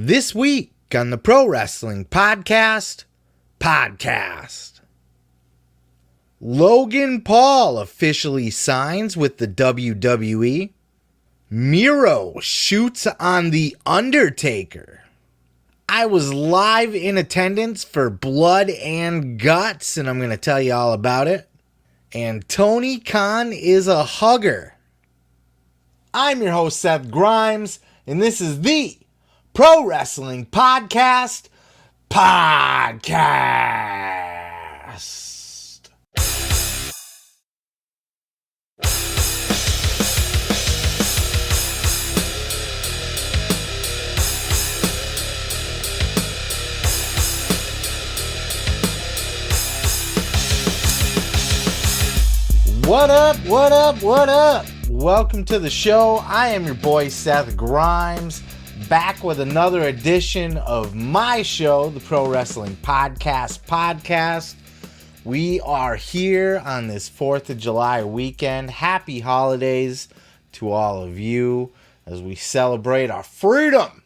This week on the Pro Wrestling Podcast, Logan Paul officially signs with the WWE. Miro shoots on the Undertaker. I was live in attendance for Blood and Guts, and I'm going to tell you all about it. And Tony Khan is a hugger. I'm your host, Seth Grimes, and this is the Pro Wrestling Podcast. What up? Welcome to the show. I am your boy Seth Grimes, back with another edition of my show, the Pro Wrestling Podcast. We are here on this 4th of July weekend. Happy holidays to all of you as we celebrate our freedom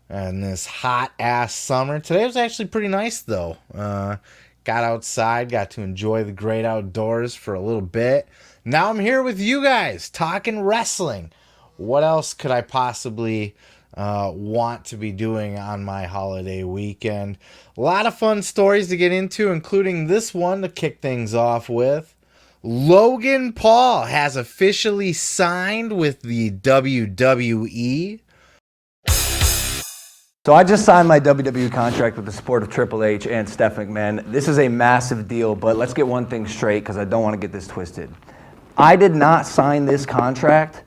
and this hot-ass summer. Today was actually pretty nice, though. Got outside, got to enjoy the great outdoors for a little bit. Now I'm here with you guys, talking wrestling. What else could I possibly want to be doing on my holiday weekend? A lot of fun stories to get into, including this one to kick things off with. Logan Paul has officially signed with the WWE. So I just signed my WWE contract with the support of Triple H and Steph McMahon. This is a massive deal, but let's get one thing straight because I don't want to get this twisted. I did not sign this contract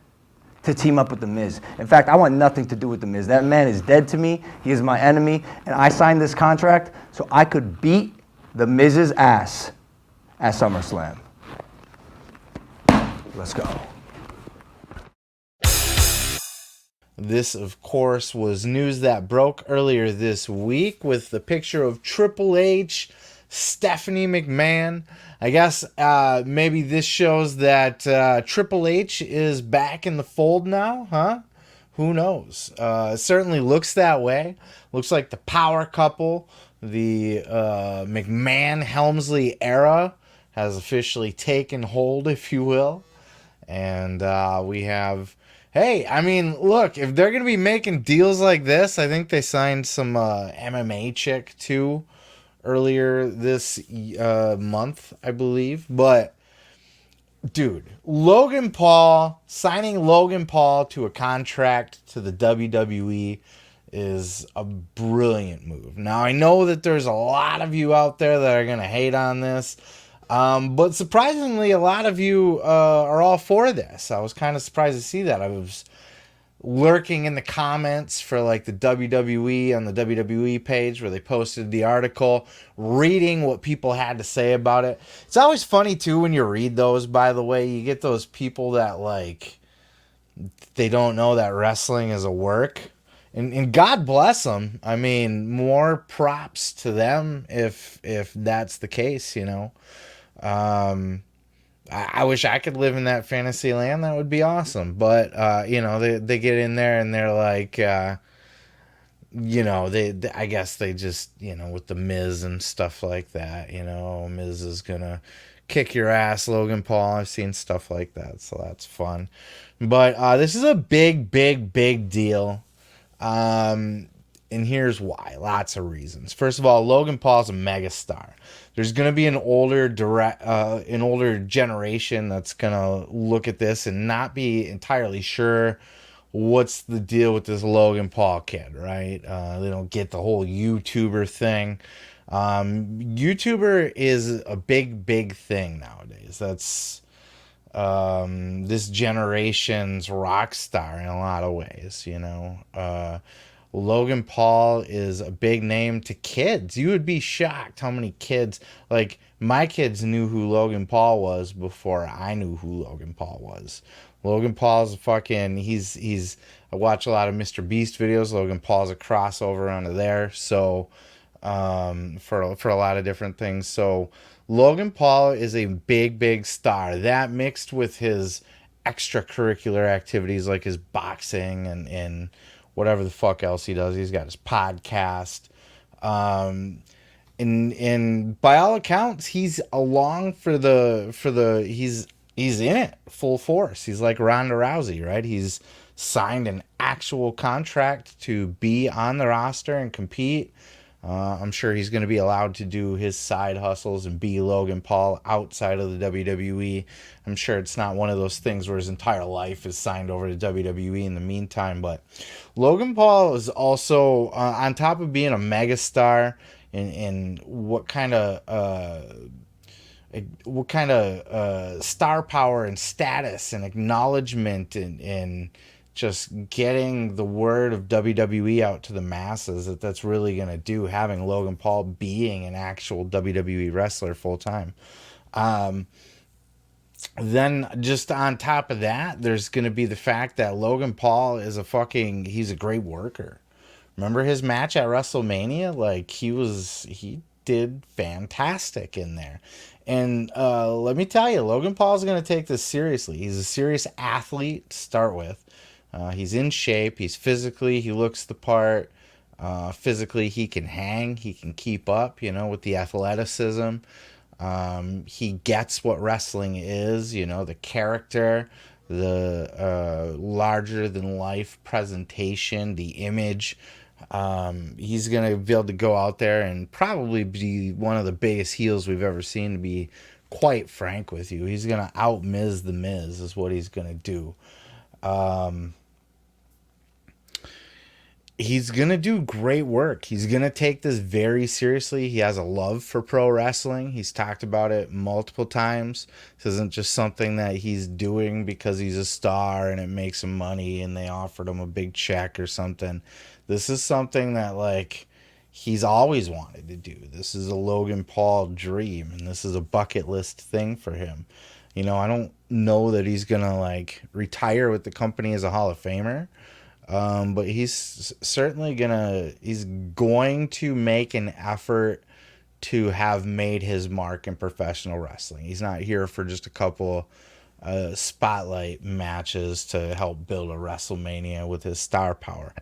to team up with The Miz. In fact, I want nothing to do with The Miz. That man is dead to me. He is my enemy, and I signed this contract so I could beat The Miz's ass at SummerSlam. Let's go. This, of course, was news that broke earlier this week with the picture of Triple H, Stephanie McMahon. I guess maybe this shows that Triple H is back in the fold now, huh? Who knows? It certainly looks that way. Looks like the power couple, the McMahon-Helmsley era, has officially taken hold, if you will. And we have... Hey, I mean, look, if they're going to be making deals like this, I think they signed some MMA chick, too, earlier this month, I believe. But, dude, signing Logan Paul to a contract to the WWE is a brilliant move. Now, I know that there's a lot of you out there that are going to hate on this. But surprisingly, a lot of you are all for this. I was kind of surprised to see that. I was lurking in the comments for like the WWE on the WWE page where they posted the article, reading what people had to say about it. It's always funny too when you read those, by the way. You get those people that like they don't know that wrestling is a work. And God bless them. I mean, more props to them if that's the case, you know. I wish I could live in that fantasy land. That would be awesome. But, you know, they get in there and they're like, you know, I guess they just, you know, with the Miz and stuff like that, you know, Miz is going to kick your ass, Logan Paul. I've seen stuff like that, so that's fun. But this is a big deal. And here's why. Lots of reasons. First of all, Logan Paul's a megastar. There's going to be an older generation that's going to look at this and not be entirely sure what's the deal with this Logan Paul kid, right? They don't get the whole YouTuber thing. YouTuber is a big thing nowadays. That's this generation's rock star in a lot of ways, you know. Logan Paul is a big name to kids. You would be shocked how many kids, like my kids knew who Logan Paul was before I knew who Logan Paul was. Logan Paul's he's I watch a lot of Mr. Beast videos. Logan Paul's a crossover onto there. So for a lot of different things. So Logan Paul is a big star. That mixed with his extracurricular activities like his boxing and whatever the fuck else he does. He's got his podcast. And by all accounts, he's along for the he's in it full force. He's like Ronda Rousey, right? He's signed an actual contract to be on the roster and compete. I'm sure he's going to be allowed to do his side hustles and be Logan Paul outside of the WWE. I'm sure it's not one of those things where his entire life is signed over to WWE in the meantime. But Logan Paul is also, on top of being a megastar, and what kind of star power and status and acknowledgement and just getting the word of WWE out to the masses that's really going to do, having Logan Paul being an actual WWE wrestler full time. Then just on top of that, there's going to be the fact that Logan Paul is he's a great worker. Remember his match at WrestleMania? Like, he did fantastic in there. And let me tell you, Logan Paul's going to take this seriously. He's a serious athlete to start with. He's in shape. He looks the part. Physically, he can hang. He can keep up, with the athleticism. He gets what wrestling is, the character, the larger than life presentation, the image. He's going to be able to go out there and probably be one of the biggest heels we've ever seen, to be quite frank with you. He's going to out-Miz the Miz is what he's going to do. He's going to do great work. He's going to take this very seriously. He has a love for pro wrestling. He's talked about it multiple times. This isn't just something that he's doing because he's a star and it makes him money and they offered him a big check or something. This is something that, like, he's always wanted to do. This is a Logan Paul dream, and this is a bucket list thing for him. I don't know that he's going to, like, retire with the company as a Hall of Famer. But he's certainly he's going to make an effort to have made his mark in professional wrestling. He's not here for just a couple spotlight matches to help build a WrestleMania with his star power.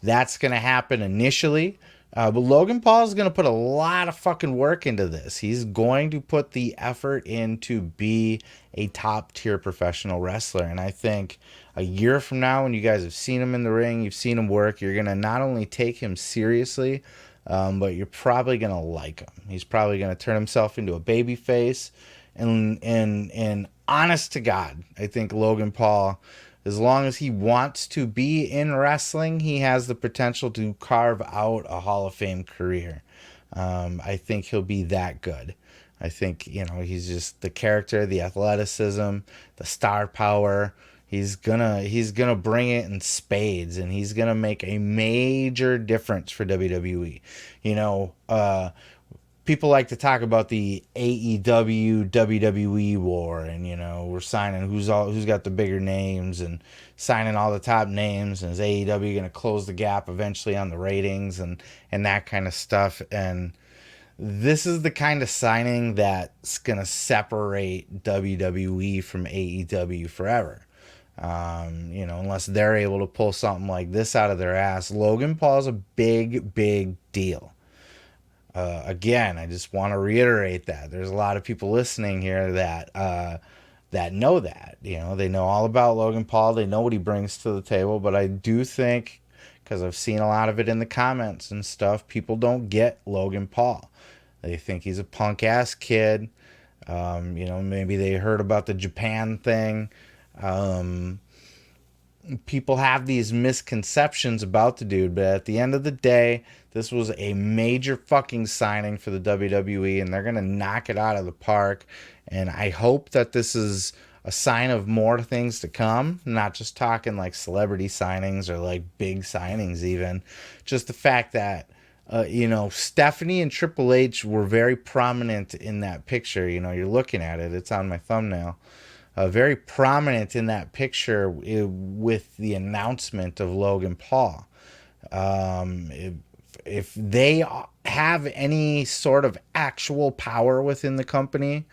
That's going to happen initially. But Logan Paul is going to put a lot of fucking work into this. He's going to put the effort in to be a top tier professional wrestler. And I think a year from now, when you guys have seen him in the ring, you've seen him work, you're going to not only take him seriously, but you're probably going to like him. He's probably going to turn himself into a baby face. And honest to God, I think Logan Paul, as long as he wants to be in wrestling, he has the potential to carve out a Hall of Fame career. I think he'll be that good. I think, he's just the character, the athleticism, the star power. He's gonna bring it in spades, and he's gonna make a major difference for WWE. People like to talk about the AEW WWE war, and we're signing who's got the bigger names and signing all the top names, and is AEW going to close the gap eventually on the ratings and that kind of stuff. And this is the kind of signing that's going to separate WWE from AEW forever. Unless they're able to pull something like this out of their ass. Logan Paul's a big, big deal. Again, I just want to reiterate that there's a lot of people listening here that know that. They know all about Logan Paul. They know what he brings to the table. But I do think, because I've seen a lot of it in the comments and stuff, people don't get Logan Paul. They think he's a punk ass kid. Maybe they heard about the Japan thing. People have these misconceptions about the dude, but at the end of the day, this was a major fucking signing for the WWE, and they're going to knock it out of the park. And I hope that this is a sign of more things to come, not just talking like celebrity signings or like big signings even. Just the fact that, Stephanie and Triple H were very prominent in that picture. You're looking at it. It's on my thumbnail. Very prominent in that picture with the announcement of Logan Paul. If they have any sort of actual power within the company,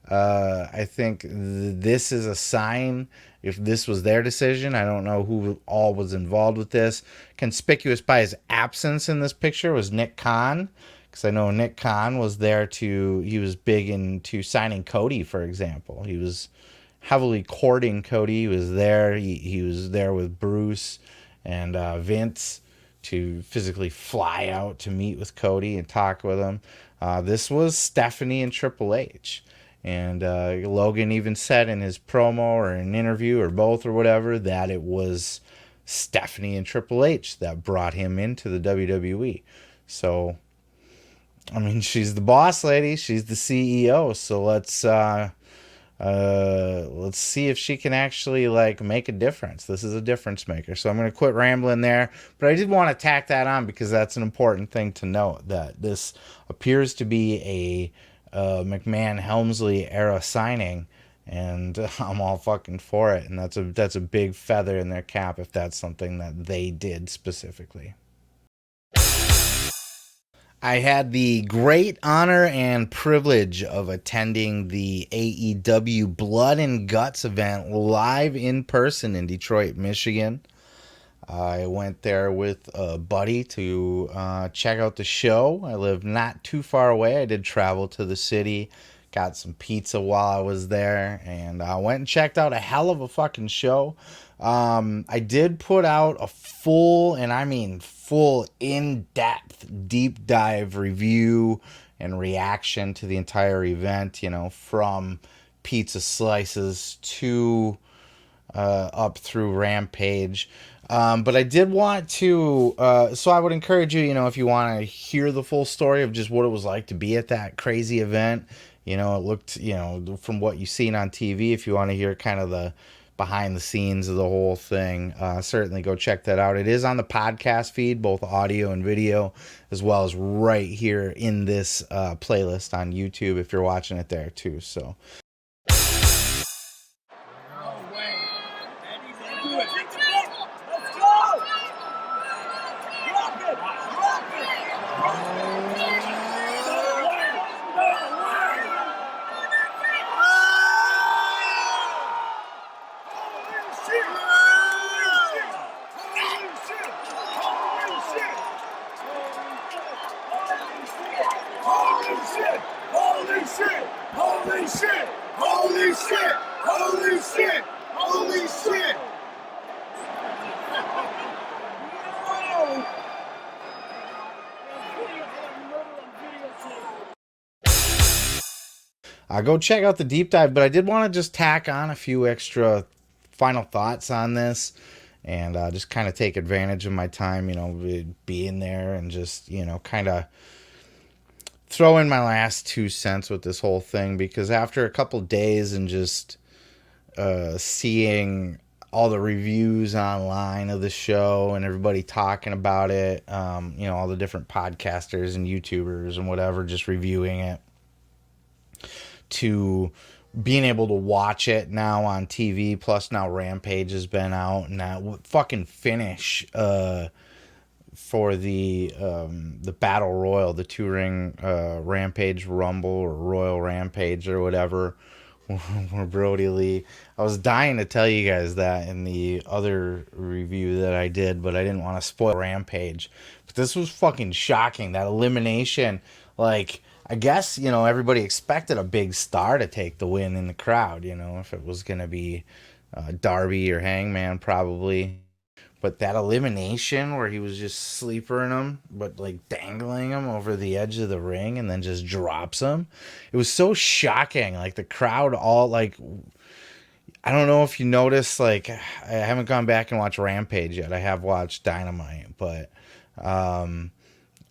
I think this is a sign. If this was their decision, I don't know who all was involved with this. Conspicuous by his absence in this picture was Nick Khan, because I know Nick Khan was there to. He was big into signing Cody, for example. He was heavily courting Cody. He was there. He was there with Bruce and Vince to physically fly out to meet with Cody and talk with him. This was Stephanie and Triple H. And Logan even said in his promo or an interview or both or whatever that it was Stephanie and Triple H that brought him into the WWE. So, I mean, she's the boss lady. She's the CEO. So let's see if she can actually like make a difference. This is a difference maker. So I'm going to quit rambling there, but I did want to tack that on because that's an important thing to note, that this appears to be a McMahon Helmsley era signing, and I'm all fucking for it. And that's a big feather in their cap if that's something that they did specifically. I had the great honor and privilege of attending the AEW Blood and Guts event live in person in Detroit, Michigan. I went there with a buddy to check out the show. I live not too far away. I did travel to the city, got some pizza while I was there, and I went and checked out a hell of a fucking show. I did put out a full, and I mean full, in-depth, deep dive review and reaction to the entire event, you know, from pizza slices to up through Rampage. But I did want to, so I would encourage you, you know, if you want to hear the full story of just what it was like to be at that crazy event, you know, it looked, you know, from what you've seen on TV, if you want to hear kind of the behind the scenes of the whole thing, certainly go check that out. It is on the podcast feed, both audio and video, as well as right here in this playlist on YouTube if you're watching it there too. So. Holy shit! Go check out the deep dive, but I did want to just tack on a few extra final thoughts on this and just kind of take advantage of my time, you know, being there and just, you know, kind of throw in my last 2 cents with this whole thing, because after a couple days and just seeing all the reviews online of the show and everybody talking about it, you know, all the different podcasters and YouTubers and whatever just reviewing it, to being able to watch it now on TV, plus now Rampage has been out, and that fucking finish for the Battle Royal, the 2-ring Rampage Rumble or Royal Rampage or whatever, where Brody Lee, I was dying to tell you guys that in the other review that I did, but I didn't want to spoil Rampage. But this was fucking shocking, that elimination. Like, I guess, you know, everybody expected a big star to take the win in the crowd, you know, if it was going to be Darby or Hangman probably. But that elimination where he was just sleepering him, but like dangling him over the edge of the ring and then just drops him. It was so shocking. Like the crowd all like, I don't know if you noticed, like I haven't gone back and watched Rampage yet. I have watched Dynamite, but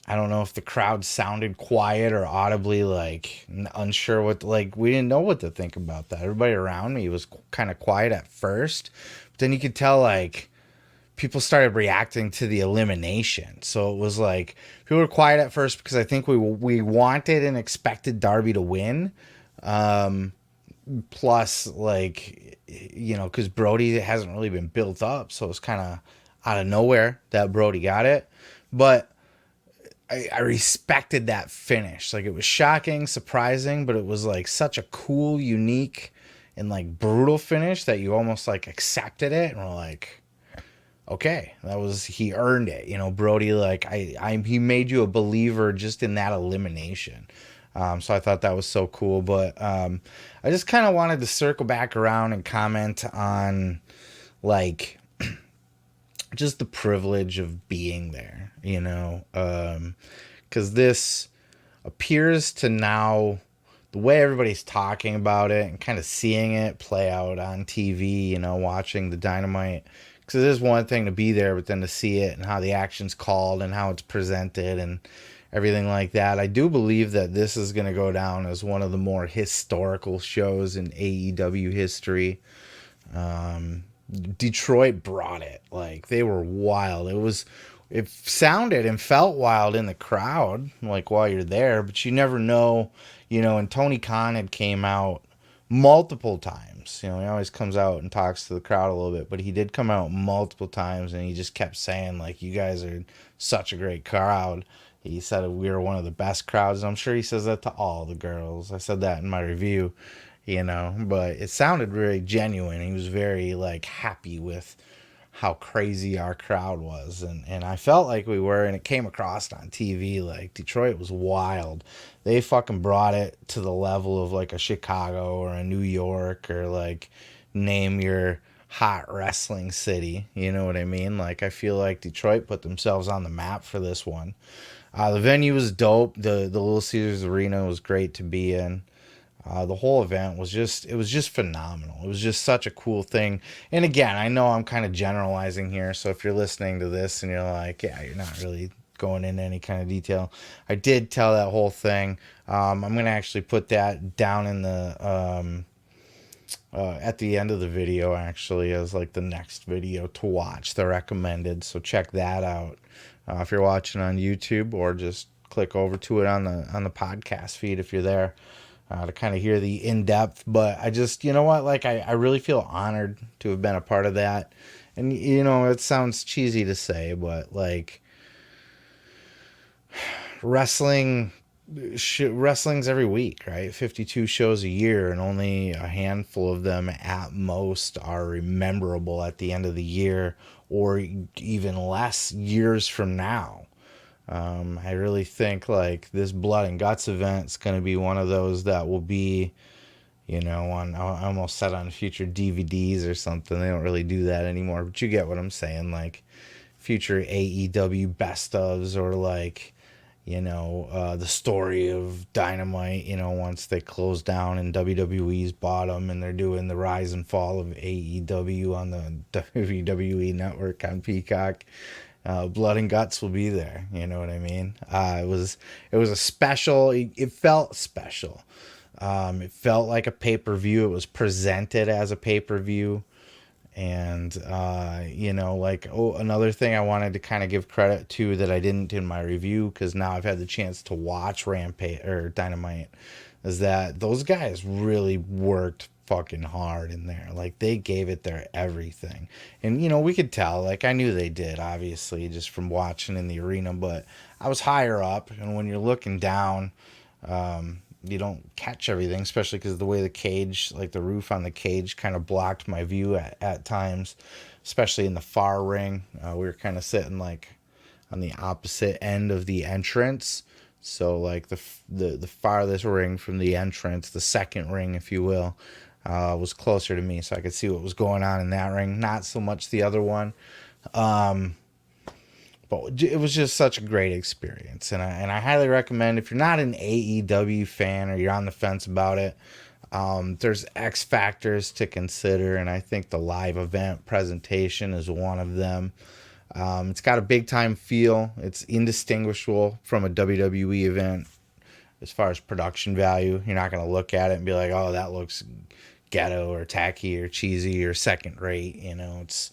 I don't know if the crowd sounded quiet or audibly like unsure what, like we didn't know what to think about that. Everybody around me was kind of quiet at first, but then you could tell like people started reacting to the elimination. So it was like people were quiet at first because I think we wanted and expected Darby to win. Plus, like, you know, because Brody hasn't really been built up, so it's kind of out of nowhere that Brody got it. But I respected that finish. Like, it was shocking, surprising, but it was like such a cool, unique, and like brutal finish that you almost like accepted it and were like, okay, he earned it. Brody, like he made you a believer just in that elimination. So I thought that was so cool. But I just kind of wanted to circle back around and comment on like just the privilege of being there, because this appears to now, the way everybody's talking about it and kind of seeing it play out on TV, watching the Dynamite, because it is one thing to be there, but then to see it and how the action's called and how it's presented and everything like that. I do believe that this is going to go down as one of the more historical shows in AEW history. Detroit brought it. Like, they were wild. It sounded and felt wild in the crowd, like, while you're there, but you never know, and Tony Khan had came out multiple times. He always comes out and talks to the crowd a little bit, but he did come out multiple times, and he just kept saying, like, you guys are such a great crowd. He said we were one of the best crowds. I'm sure he says that to all the girls. I said that in my review, but it sounded very genuine. He was very like happy with how crazy our crowd was, and I felt like we were, and it came across on TV. Like, Detroit was wild. They fucking brought it to the level of like a Chicago or a New York, or like name your hot wrestling city. You know what I mean? Like, I feel like Detroit put themselves on the map for this one. The venue was dope. The Little Caesars Arena was great to be in. The whole event was just phenomenal. It was just such a cool thing. And again, I know I'm kind of generalizing here, so if you're listening to this and you're like, yeah, you're not really going into any kind of detail, I did tell that whole thing. I'm going to actually put that down in the at the end of the video, actually, as like the next video to watch, the recommended. So check that out if you're watching on YouTube, or just click over to it on the podcast feed if you're there. To kind of hear the in-depth. But I just, like, I really feel honored to have been a part of that. And, it sounds cheesy to say, but like, wrestling's every week, right? 52 shows a year, and only a handful of them at most are rememberable at the end of the year, or even less years from now. I really think like this Blood and Guts event is going to be one of those that will be, I almost said on future DVDs or something. They don't really do that anymore, but you get what I'm saying. Like, future AEW best ofs, or like, the story of Dynamite, once they close down and WWE's bottom and they're doing the rise and fall of AEW on the WWE network on Peacock. Blood and Guts will be there. You know what I mean? It was a special. It felt special. It felt like a pay-per-view. It was presented as a pay-per-view. And, another thing I wanted to kind of give credit to that I didn't in my review, because now I've had the chance to watch Rampage or Dynamite, is that those guys really worked fucking hard in there. Like, they gave it their everything. And, we could tell, like, I knew they did, obviously, just from watching in the arena, but I was higher up, and when you're looking down, you don't catch everything, especially because the way the cage, like the roof on the cage, kind of blocked my view at times, especially in the far ring. We were kind of sitting like on the opposite end of the entrance, so like the farthest ring from the entrance, the second ring, if you will, was closer to me, so I could see what was going on in that ring, not so much the other one. But it was just such a great experience, and I highly recommend, if you're not an AEW fan or you're on the fence about it, there's X factors to consider, and I think the live event presentation is one of them. It's got a big time feel. It's indistinguishable from a WWE event as far as production value. You're not going to look at it and be like, oh, that looks ghetto or tacky or cheesy or second rate. It's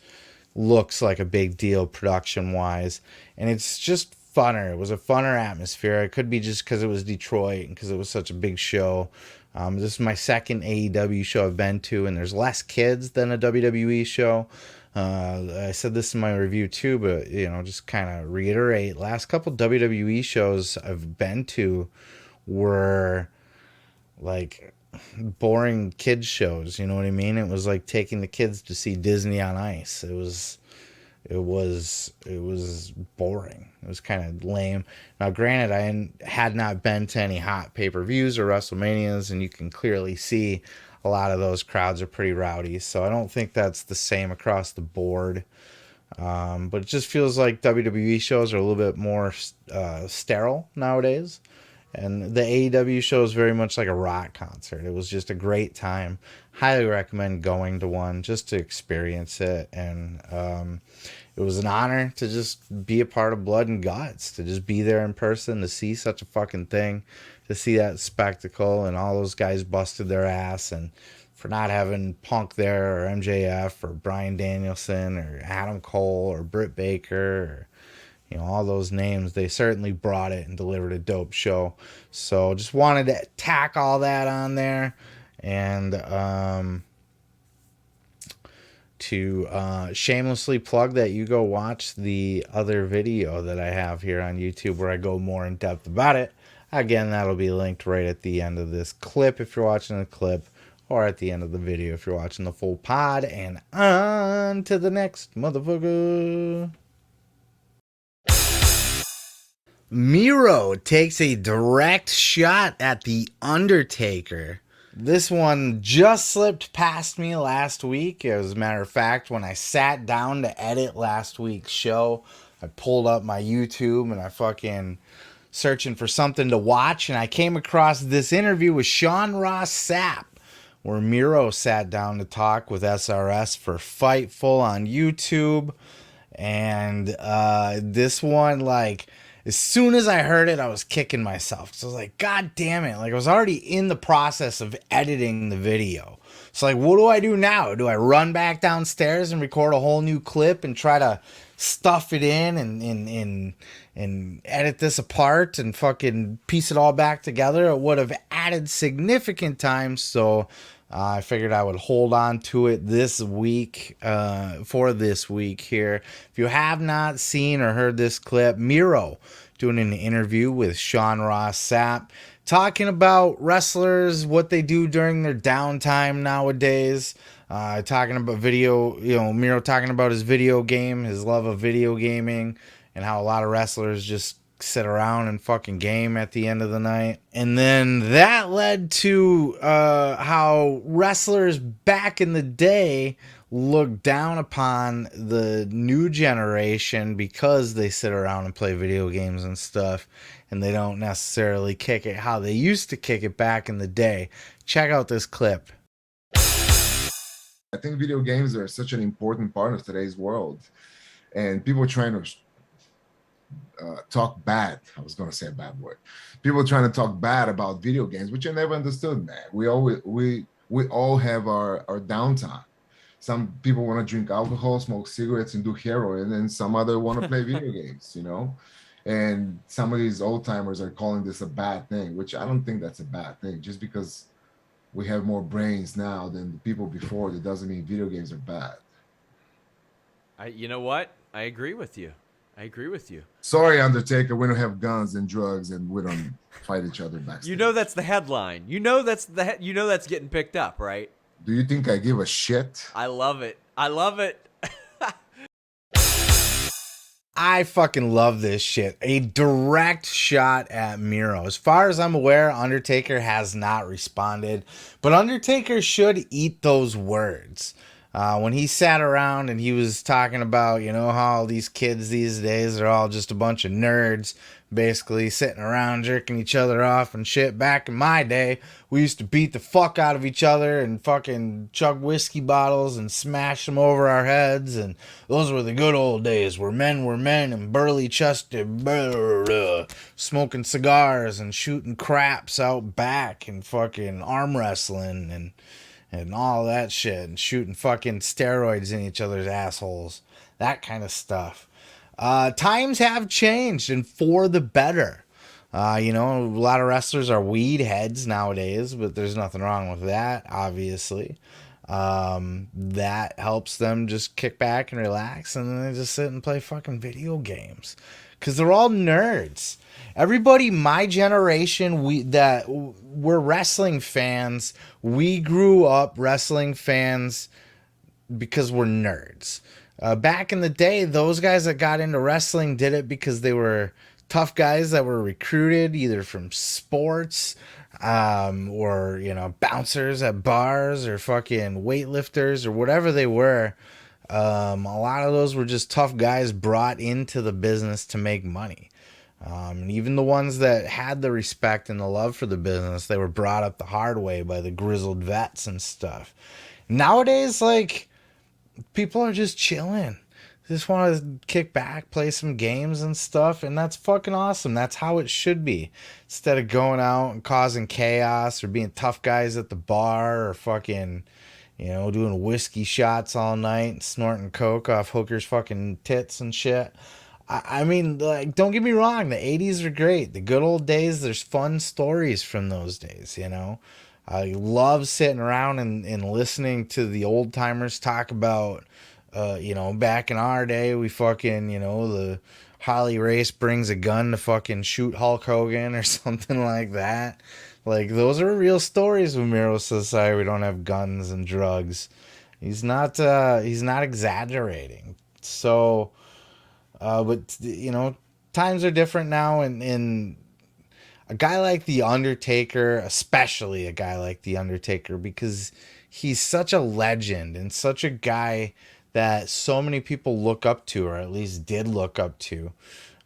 looks like a big deal production wise, and it's just funner. It was a funner atmosphere. It could be just because it was Detroit and because it was such a big show, This is my second AEW show I've been to, and there's less kids than a WWE show. I said this in my review too, but just kind of reiterate. Last couple WWE shows I've been to were like boring kids shows. You know what I mean? It was like taking the kids to see Disney on Ice. It was boring. It was kind of lame. Now, granted, I had not been to any hot pay-per-views or WrestleManias, and you can clearly see a lot of those crowds are pretty rowdy. So I don't think that's the same across the board. But it just feels like WWE shows are a little bit more sterile nowadays. And the AEW show is very much like a rock concert. It was just a great time. Highly recommend going to one just to experience it. And it was an honor to just be a part of Blood and Guts, to just be there in person, to see such a fucking thing, to see that spectacle, and all those guys busted their ass. And for not having Punk there, or MJF, or Bryan Danielson, or Adam Cole, or Britt Baker, or all those names, they certainly brought it and delivered a dope show. So just wanted to tack all that on there, and to shamelessly plug that you go watch the other video that I have here on YouTube where I go more in depth about it. Again, that'll be linked right at the end of this clip if you're watching the clip, or at the end of the video if you're watching the full pod. And on to the next motherfucker. Miro takes a direct shot at the Undertaker. This one just slipped past me last week. As a matter of fact, when I sat down to edit last week's show, I pulled up my YouTube and I fucking searching for something to watch, and I came across this interview with Sean Ross Sapp, where Miro sat down to talk with SRS for Fightful on YouTube. And this one, like, as soon as I heard it, I was kicking myself. So I was like, God damn it. Like, I was already in the process of editing the video. So, like, what do I do now? Do I run back downstairs and record a whole new clip and try to stuff it in and edit this apart and fucking piece it all back together? It would have added significant time. So I figured I would hold on to it this week, for this week here. If you have not seen or heard this clip, Miro doing an interview with Sean Ross Sapp, talking about wrestlers, what they do during their downtime nowadays, talking about video, Miro talking about his video game, his love of video gaming, and how a lot of wrestlers just sit around and fucking game at the end of the night. And then that led to how wrestlers back in the day look down upon the new generation because they sit around and play video games and stuff, and they don't necessarily kick it how they used to kick it back in the day. Check out this clip. I think video games are such an important part of today's world, and people trying to talk bad. I was going to say a bad word. People trying to talk bad about video games, which I never understood, man. We all have our downtime. Some people want to drink alcohol, smoke cigarettes, and do heroin, and some other want to play video games, And some of these old timers are calling this a bad thing, which I don't think that's a bad thing. Just because we have more brains now than the people before, that doesn't mean video games are bad. You know what? I agree with you. Sorry, Undertaker, we don't have guns and drugs, and we don't fight each other backstage. That's the headline. That's getting picked up, right? Do you think I give a shit? I love it. I fucking love this shit. A direct shot at Miro. As far as I'm aware, Undertaker has not responded, but Undertaker should eat those words. When he sat around and he was talking about, how all these kids these days are all just a bunch of nerds, basically sitting around jerking each other off and shit. Back in my day, we used to beat the fuck out of each other and fucking chug whiskey bottles and smash them over our heads. And those were the good old days where men were men and burly chested, smoking cigars and shooting craps out back and fucking arm wrestling and all that shit, and shooting fucking steroids in each other's assholes. That kind of stuff. Times have changed, and for the better. A lot of wrestlers are weed heads nowadays, but there's nothing wrong with that, obviously. That helps them just kick back and relax, and then they just sit and play fucking video games. Because they're all nerds. Everybody my generation, we're wrestling fans. We grew up wrestling fans because we're nerds. Back in the day, those guys that got into wrestling did it because they were tough guys that were recruited either from sports, or bouncers at bars, or fucking weightlifters, or whatever they were. A lot of those were just tough guys brought into the business to make money. And even the ones that had the respect and the love for the business, they were brought up the hard way by the grizzled vets and stuff. Nowadays, like, people are just chilling. They just want to kick back, play some games and stuff, and that's fucking awesome. That's how it should be. Instead of going out and causing chaos or being tough guys at the bar, or fucking, doing whiskey shots all night and snorting coke off hookers' fucking tits and shit. I mean, like, don't get me wrong. The 80s are great. The good old days, there's fun stories from those days, I love sitting around and listening to the old timers talk about, back in our day, we fucking, the Harley Race brings a gun to fucking shoot Hulk Hogan or something like that. Like, those are real stories when Miro says, sorry, we don't have guns and drugs. He's not exaggerating. So, but, times are different now, and a guy like The Undertaker, especially a guy like The Undertaker, because he's such a legend and such a guy that so many people look up to, or at least did look up to,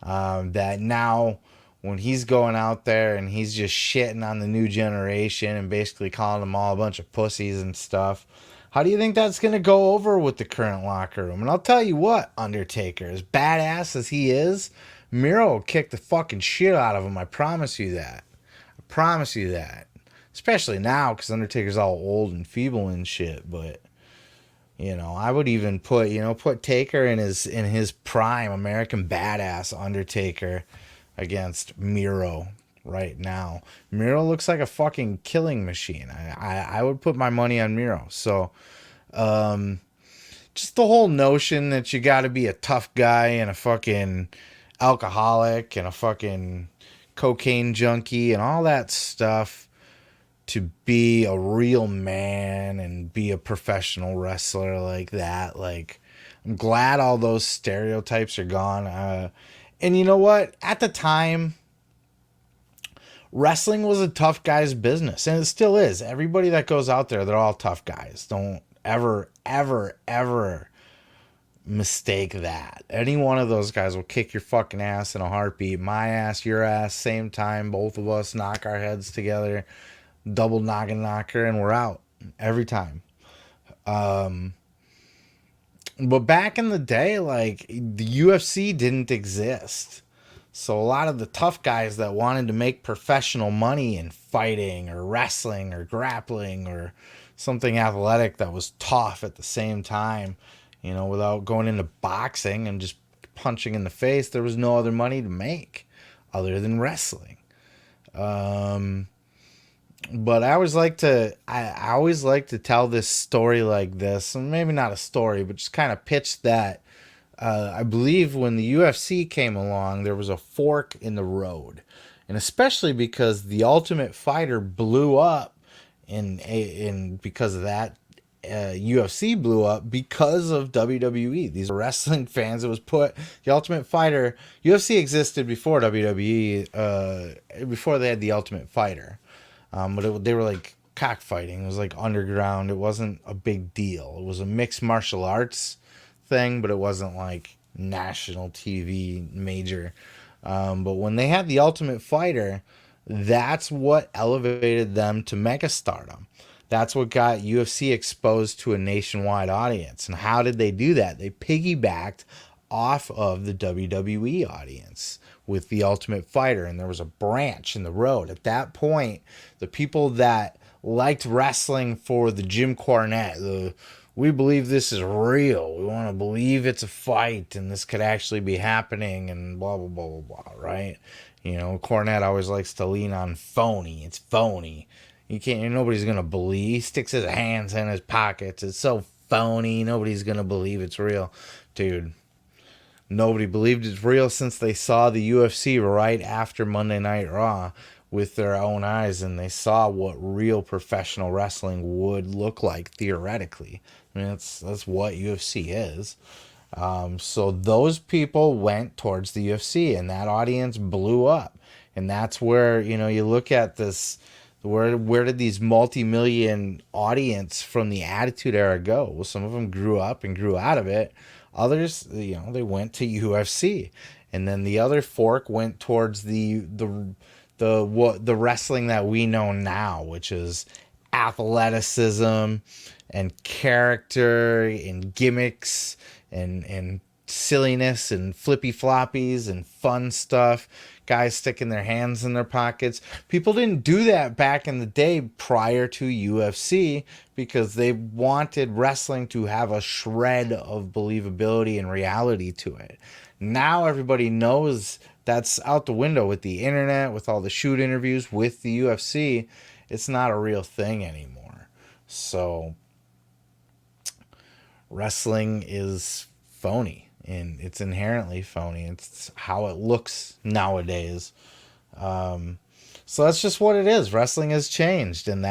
that now when he's going out there and he's just shitting on the new generation and basically calling them all a bunch of pussies and stuff, how do you think that's going to go over with the current locker room? And I'll tell you what, Undertaker, as badass as he is, Miro will kick the fucking shit out of him. I promise you that. I promise you that. Especially now, because Undertaker's all old and feeble and shit. But, I would even put Taker in his prime, American badass Undertaker, against Miro right now. Miro looks like a fucking killing machine. I would put my money on Miro. So, just the whole notion that you got to be a tough guy and a fucking alcoholic and a fucking cocaine junkie and all that stuff to be a real man and be a professional wrestler like that. Like, I'm glad all those stereotypes are gone. And you know what? At the time, wrestling was a tough guy's business, and it still is. Everybody that goes out there, they're all tough guys. Don't ever, ever, ever mistake that. Any one of those guys will kick your fucking ass in a heartbeat. My ass, your ass, same time. Both of us knock our heads together, double noggin knocker, and we're out every time. But back in the day, like, the UFC didn't exist. So a lot of the tough guys that wanted to make professional money in fighting or wrestling or grappling or something athletic that was tough at the same time, without going into boxing and just punching in the face, there was no other money to make other than wrestling. But I always like to tell this story like this, and maybe not a story, but just kind of pitch that. I believe when the UFC came along, there was a fork in the road, and especially because the Ultimate Fighter blew up, and because of that, UFC blew up because of WWE. These are wrestling fans. It was put the Ultimate Fighter. UFC existed before WWE, before they had the Ultimate Fighter, but they were like cockfighting. It was like underground. It wasn't a big deal. It was a mixed martial arts thing, but it wasn't like national TV major. But when they had the Ultimate Fighter, that's what elevated them to megastardom. That's what got UFC exposed to a nationwide audience. And how did they do that? They piggybacked off of the WWE audience with the Ultimate Fighter, and there was a branch in the road. At that point, the people that liked wrestling for the Jim Cornette, the we believe this is real. We want to believe it's a fight and this could actually be happening and blah, blah, blah, blah, blah, right? You know, Cornette always likes to lean on phony. It's phony. You can't, nobody's going to believe. He sticks his hands in his pockets. It's so phony. Nobody's going to believe it's real. Dude, nobody believed it's real since they saw the UFC right after Monday Night Raw with their own eyes, and they saw what real professional wrestling would look like theoretically. I mean, that's what UFC is. So those people went towards the UFC, and that audience blew up. And that's where, you know, you look at this, where did these multi-million audience from the Attitude Era go? Well, some of them grew up and grew out of it. Others, you know, they went to UFC. And then the other fork went towards the wrestling that we know now, which is athleticism and character and gimmicks and silliness and flippy floppies and fun stuff. Guys sticking their hands in their pockets. People didn't do that back in the day prior to UFC because they wanted wrestling to have a shred of believability and reality to it. Now everybody knows that's out the window with the internet, with all the shoot interviews, with the UFC. It's not a real thing anymore. So wrestling is phony, and it's inherently phony. It's how it looks nowadays. So that's just what it is. Wrestling has changed, and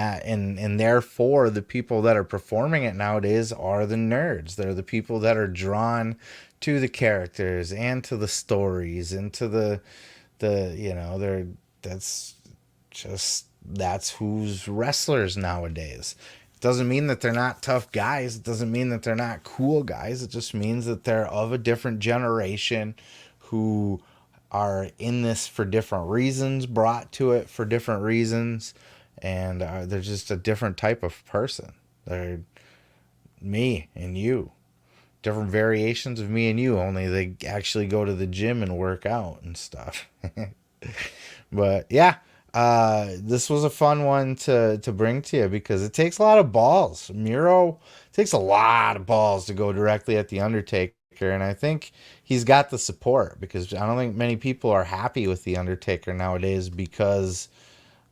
therefore the people that are performing it nowadays are the nerds. They're the people that are drawn to the characters and to the stories and to the you know, that's who's wrestlers nowadays. It doesn't mean that they're not tough guys. It doesn't mean that they're not cool guys. It just means that they're of a different generation who are in this for different reasons, brought to it for different reasons, and they're just a different type of person. They're me and you. Different variations of me and you, only they actually go to the gym and work out and stuff. But yeah, this was a fun one to bring to you because it takes a lot of balls. Miro takes a lot of balls to go directly at the Undertaker, and I think he's got the support because I don't think many people are happy with the Undertaker nowadays because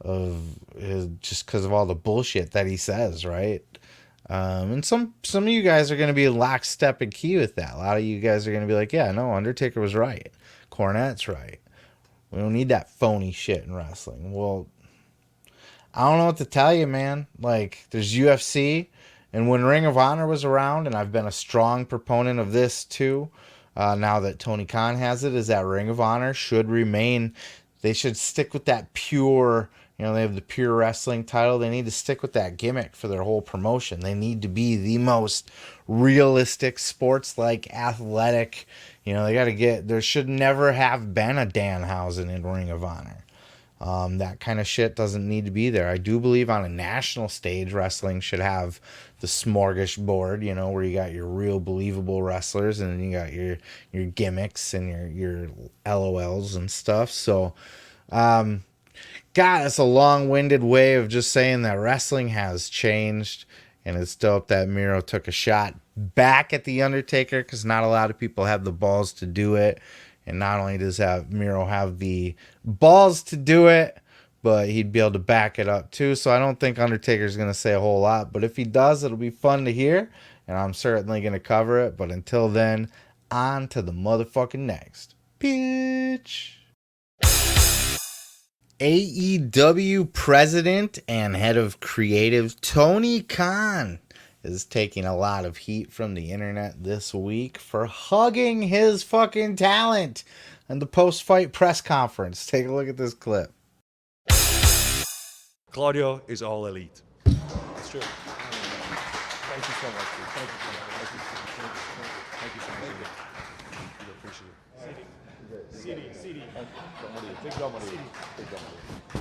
of all the bullshit that he says, right? And some of you guys are going to be lockstep and key with that. A lot of you guys are going to be like, yeah, no, Undertaker was right. Cornette's right. We don't need that phony shit in wrestling. Well, I don't know what to tell you, man. Like, there's UFC, and when Ring of Honor was around, and I've been a strong proponent of this too, now that Tony Khan has it, is that Ring of Honor should remain, they should stick with that pure, you know, they have the pure wrestling title. They need to stick with that gimmick for their whole promotion. They need to be the most realistic, sports-like, athletic. You know, they got to get, there should never have been a Danhausen in Ring of Honor. That kind of shit doesn't need to be there. I do believe on a national stage, wrestling should have the smorgasbord, you know, where you got your real believable wrestlers and then you got your gimmicks and your LOLs and stuff. So, God, it's a long-winded way of just saying that wrestling has changed, and it's dope that Miro took a shot back at The Undertaker because not a lot of people have the balls to do it. And not only does Miro have the balls to do it, but he'd be able to back it up too. So I don't think Undertaker's going to say a whole lot. But if he does, it'll be fun to hear, and I'm certainly going to cover it. But until then, on to the motherfucking next. Bitch. AEW president and head of creative Tony Khan is taking a lot of heat from the internet this week for hugging his fucking talent in the post-fight press conference. Take a look at this clip. Claudio is all elite. It's true. Thank you so much. Thank you so much. Thank you so much. I appreciate it. CD. Big dome on you. Big dome on you.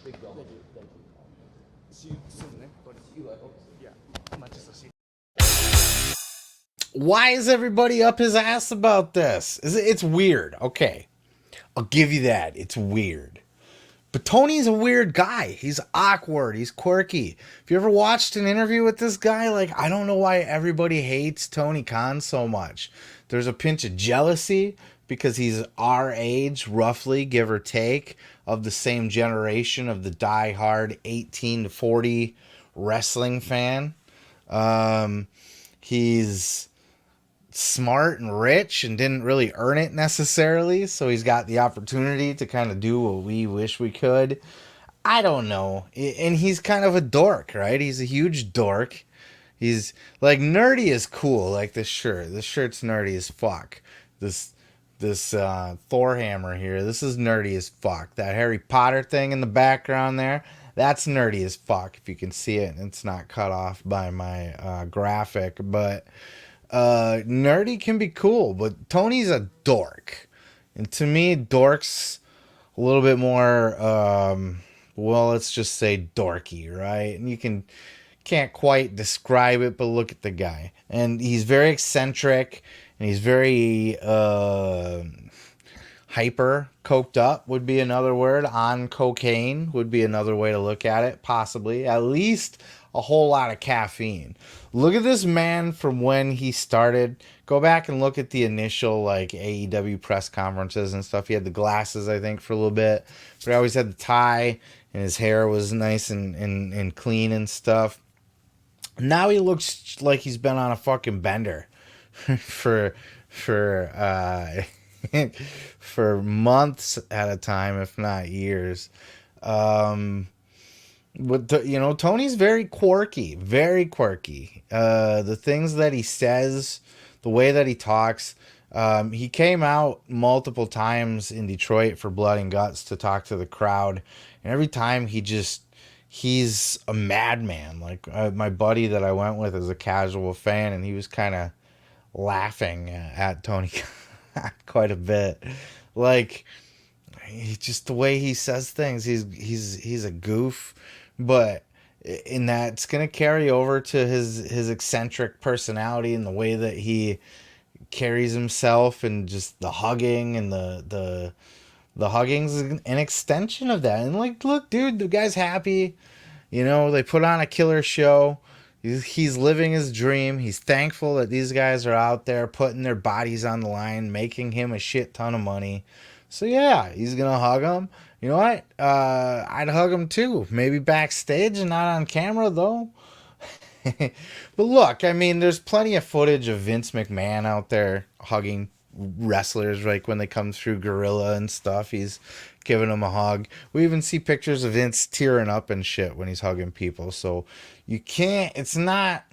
Big dome on you. Thank you. See you soon, buddy. See you, I hope. Yeah. Manchester City. Why is everybody up his ass about this? It's weird. Okay. I'll give you that. It's weird. But Tony's a weird guy. He's awkward. He's quirky. If you ever watched an interview with this guy, like, I don't know why everybody hates Tony Khan so much. There's a pinch of jealousy because he's our age, roughly, give or take, of the same generation of the die-hard 18 to 40 wrestling fan. He's smart and rich and didn't really earn it necessarily, so he's got the opportunity to kind of do what we wish we could. I don't know. And he's kind of a dork, right? He's a huge dork. He's like, nerdy is cool, like this shirt. This shirt's nerdy as fuck. This Thor hammer here, this is nerdy as fuck. That Harry Potter thing in the background there, that's nerdy as fuck. If you can see it, it's not cut off by my graphic, but nerdy can be cool. But Tony's a dork, and to me, dork's a little bit more well, let's just say dorky, right? And you can't quite describe it, but look at the guy. And he's very eccentric, and he's very hyper, coked up would be another word. On cocaine would be another way to look at it, possibly. At least a whole lot of caffeine. Look at this man from when he started. Go back and look at the initial like AEW press conferences and stuff. He had the glasses, I think, for a little bit, but he always had the tie, and his hair was nice and clean and stuff. Now he looks like he's been on a fucking bender for for months at a time, if not years. But Tony's very quirky, very quirky. The things that he says, the way that he talks. He came out multiple times in Detroit for Blood and Guts to talk to the crowd, and every time he's a madman. Like my buddy that I went with is a casual fan, and he was kind of laughing at Tony quite a bit. Like, just the way he says things, he's a goof, but in that it's gonna carry over to his eccentric personality and the way that he carries himself, and just the hugging, and the hugging's an extension of that. And like, look, dude, the guy's happy. They put on a killer show. He's living his dream. He's thankful that these guys are out there putting their bodies on the line, making him a shit ton of money. So yeah, he's gonna hug him. You know what? I'd hug him too. Maybe backstage and not on camera though. But look, I mean, there's plenty of footage of Vince McMahon out there hugging wrestlers, like when they come through Gorilla and stuff. He's giving them a hug. We even see pictures of Vince tearing up and shit when he's hugging people. So you can't, it's not,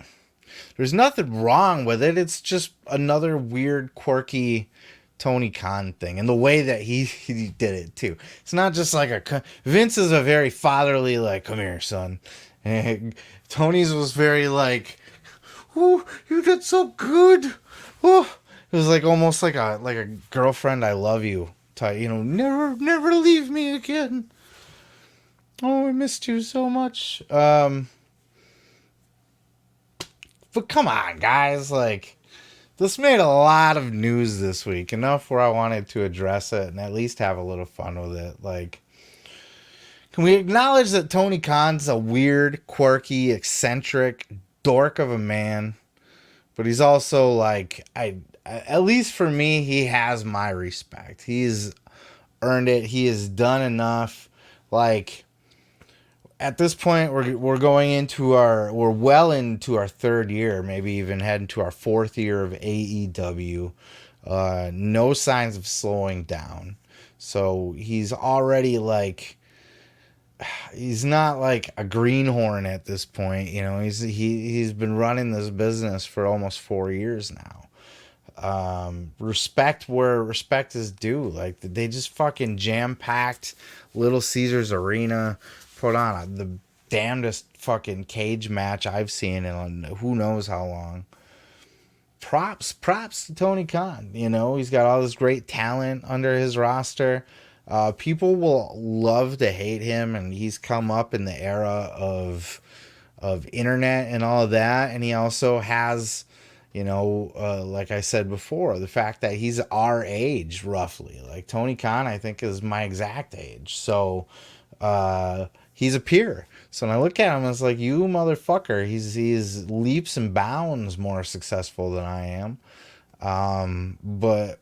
there's nothing wrong with it. It's just another weird, quirky Tony Khan thing, and the way that he did it too. It's not just like Vince is a very fatherly, like, come here, son. And Tony's was very like, oh, you did so good. Oh, it was like almost like a girlfriend, I love you type. Never leave me again. Oh, I missed you so much. But come on, guys, like, this made a lot of news this week. Enough where I wanted to address it and at least have a little fun with it. Like, can we acknowledge that Tony Khan's a weird, quirky, eccentric dork of a man? But he's also like, at least for me, he has my respect. He's earned it. He has done enough. Like, at this point, we're well into our third year, maybe even heading to our fourth year of AEW. No signs of slowing down. So he's already like, he's not like a greenhorn at this point. He's been running this business for almost 4 years now. Respect where respect is due. Like, they just fucking jam-packed Little Caesars Arena, put on the damnedest fucking cage match I've seen in who knows how long. Props to Tony Khan. He's got all this great talent under his roster. People will love to hate him, and he's come up in the era of internet and all of that. And he also has, like I said before, the fact that he's our age roughly. Like, Tony Khan, I think, is my exact age. So he's a peer. So when I look at him, it's like, you motherfucker, he's leaps and bounds more successful than I am. But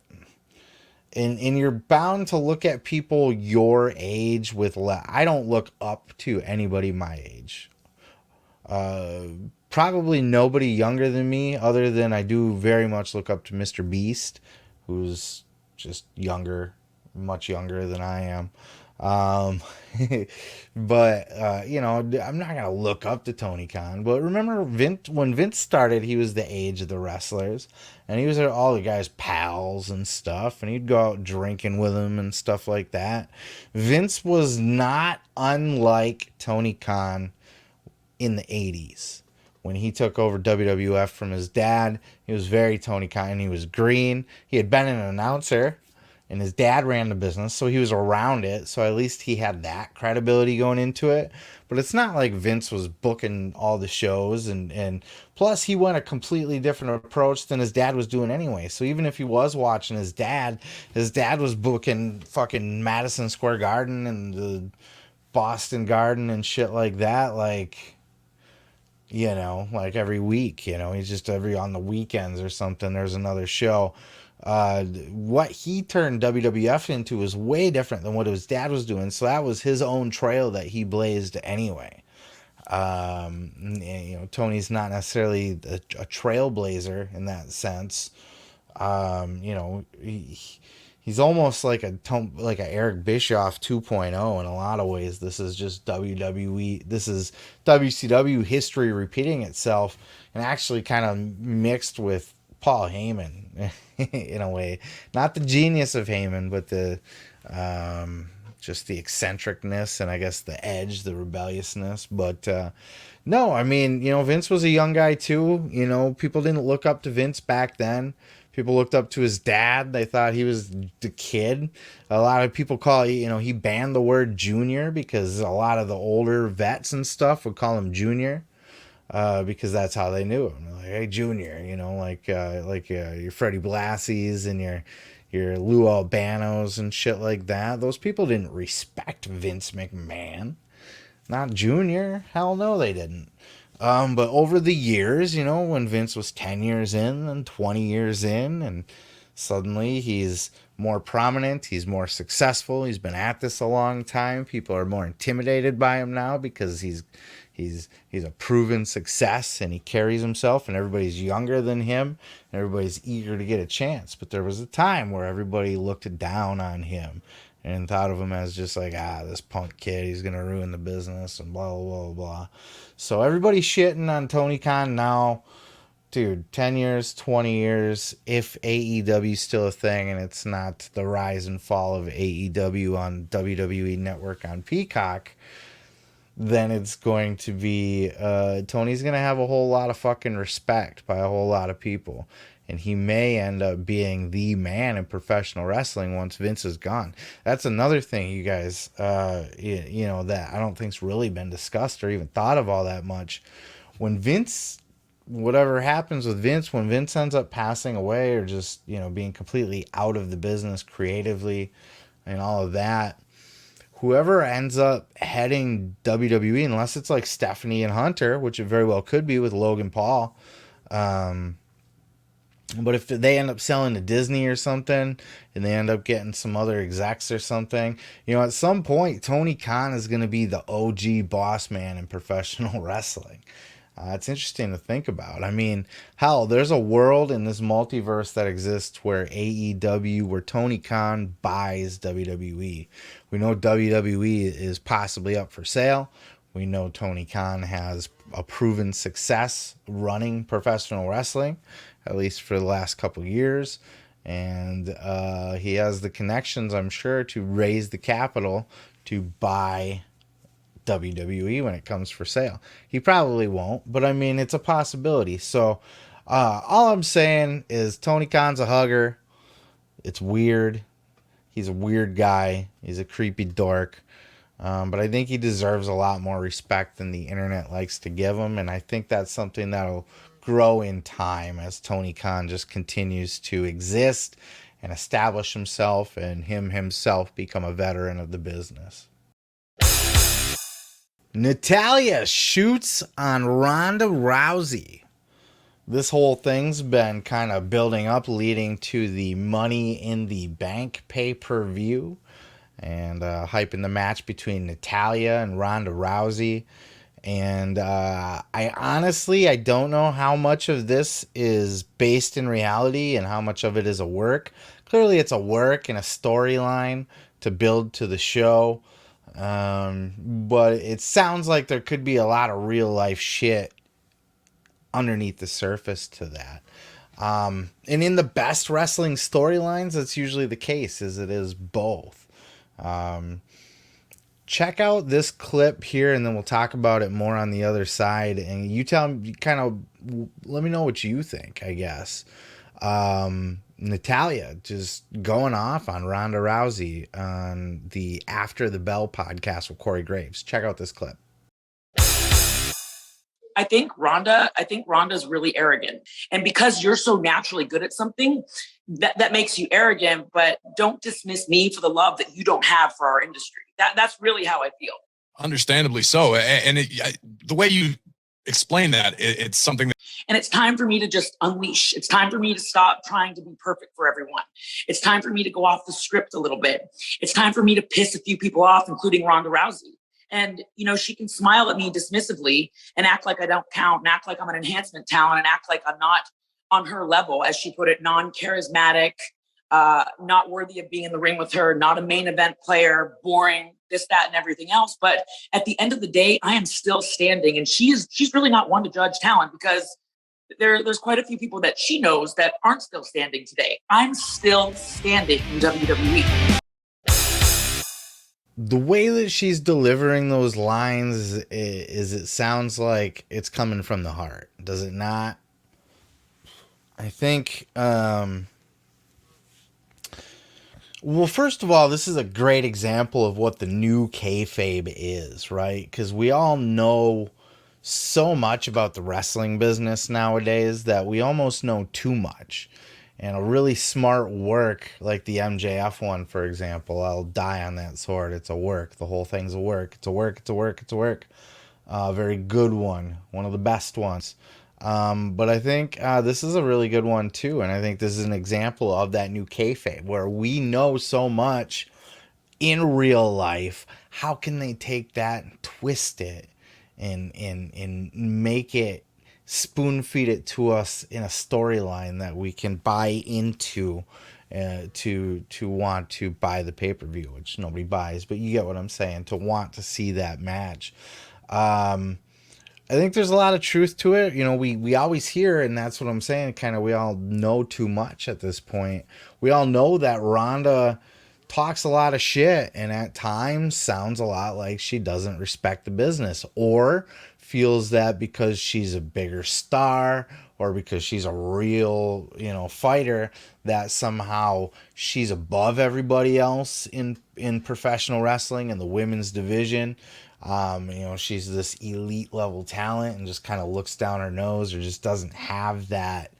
and you're bound to look at people your age with I don't look up to anybody my age. Probably nobody younger than me, other than I do very much look up to Mr. Beast, who's just younger, much younger than I am. But you know, I'm not gonna look up to Tony Khan. But remember, when Vince started, he was the age of the wrestlers, and he was all the guys' pals and stuff, and he'd go out drinking with them and stuff like that. Vince was not unlike Tony Khan in the 80s. When he took over WWF from his dad, he was very Tony Khan. He was green. He had been an announcer, and his dad ran the business, so he was around it. So at least he had that credibility going into it. But it's not like Vince was booking all the shows, and plus he went a completely different approach than his dad was doing anyway. So even if he was watching his dad was booking fucking Madison Square Garden and the Boston Garden and shit like that, like, you know, like every week, you know, he's just on the weekends or something, there's another show. What he turned WWF into was way different than what his dad was doing. So that was his own trail that he blazed anyway. You know, Tony's not necessarily a trailblazer in that sense. You know, he's almost like a Eric Bischoff 2.0 in a lot of ways. This is just WWE. This is WCW history repeating itself, and actually kind of mixed with Paul Heyman in a way. Not the genius of Heyman, but the just the eccentricness and I guess the edge, the rebelliousness. But no, I mean, you know, Vince was a young guy too. You know, people didn't look up to Vince back then. People looked up to his dad. They thought he was the kid. A lot of people he banned the word junior because a lot of the older vets and stuff would call him junior. Because that's how they knew him. Like, hey, Junior, you know, like your Freddie Blassies and your Lou Albanos and shit like that. Those people didn't respect Vince McMahon. Not Junior. Hell no, they didn't. But over the years, you know, when Vince was 10 years in and 20 years in, and suddenly he's more prominent, he's more successful, he's been at this a long time. People are more intimidated by him now because he's a proven success and he carries himself, and everybody's younger than him and everybody's eager to get a chance. But there was a time where everybody looked down on him and thought of him as just like, this punk kid, he's gonna ruin the business and blah blah blah blah. So everybody's shitting on Tony Khan now. Dude, 10 years, 20 years, if AEW is still a thing and it's not the rise and fall of AEW on WWE Network on Peacock, then it's going to be, Tony's going to have a whole lot of fucking respect by a whole lot of people. And he may end up being the man in professional wrestling once Vince is gone. That's another thing, you guys, you know, that I don't think's really been discussed or even thought of all that much. When whatever happens with Vince, when Vince ends up passing away or just, you know, being completely out of the business creatively and all of that, whoever ends up heading WWE, unless it's like Stephanie and Hunter, which it very well could be with Logan Paul, but if they end up selling to Disney or something and they end up getting some other execs or something, you know, at some point, Tony Khan is going to be the OG boss man in professional wrestling. It's interesting to think about. I mean, hell, there's a world in this multiverse that exists where where Tony Khan buys WWE. We know WWE is possibly up for sale. We know Tony Khan has a proven success running professional wrestling, at least for the last couple years. And he has the connections, I'm sure, to raise the capital to buy WWE when it comes for sale. He probably won't, but I mean, it's a possibility. So all I'm saying is Tony Khan's a hugger. It's weird. He's a weird guy. He's a creepy dork. But I think he deserves a lot more respect than the internet likes to give him. And I think that's something that'll grow in time as Tony Khan just continues to exist and establish himself and himself become a veteran of the business. Natalya shoots on Ronda Rousey. This whole thing's been kind of building up, leading to the Money in the Bank pay-per-view, and hyping the match between Natalya and Ronda Rousey. And I don't know how much of this is based in reality and how much of it is a work. Clearly it's a work and a storyline to build to the show. But it sounds like there could be a lot of real life shit underneath the surface to that. And in the best wrestling storylines, that's usually the case, as it is both. Check out this clip here, and then we'll talk about it more on the other side. And you tell me, let me know what you think, I guess. Natalya just going off on Ronda Rousey on the After the Bell podcast with Corey Graves. Check out this clip. I think Ronda's really arrogant. And because you're so naturally good at something, that makes you arrogant, but don't dismiss me for the love that you don't have for our industry. That's really how I feel. Understandably so. And the way you explain that, it's something that... And it's time for me to just unleash. It's time for me to stop trying to be perfect for everyone. It's time for me to go off the script a little bit. It's time for me to piss a few people off, including Ronda Rousey. And, she can smile at me dismissively and act like I don't count and act like I'm an enhancement talent and act like I'm not on her level, as she put it, non-charismatic, not worthy of being in the ring with her, not a main event player, boring, this, that, and everything else. But at the end of the day, I am still standing. And she's really not one to judge talent, because there's quite a few people that she knows that aren't still standing today. I'm still standing in WWE. The way that she's delivering those lines is it sounds like it's coming from the heart. Does it not? I think, well, first of all, this is a great example of what the new kayfabe is, right? Because we all know so much about the wrestling business nowadays that we almost know too much. And a really smart work, like the MJF one, for example, I'll die on that sword. It's a work. The whole thing's a work. It's a work. It's a work. It's a work. Very good one. One of the best ones. But I think this is a really good one, too. And I think this is an example of that new kayfabe, where we know so much in real life. How can they take that and twist it and make it, spoon feed it to us in a storyline that we can buy into, to want to buy the pay-per-view, which nobody buys, but you get what I'm saying, to want to see that match. I think there's a lot of truth to it. We always hear, and that's what I'm saying, kind of, we all know too much at this point. We all know that Ronda talks a lot of shit and at times sounds a lot like she doesn't respect the business, or feels that because she's a bigger star or because she's a real, fighter, that somehow she's above everybody else in professional wrestling and the women's division. She's this elite level talent and just kind of looks down her nose, or just doesn't have that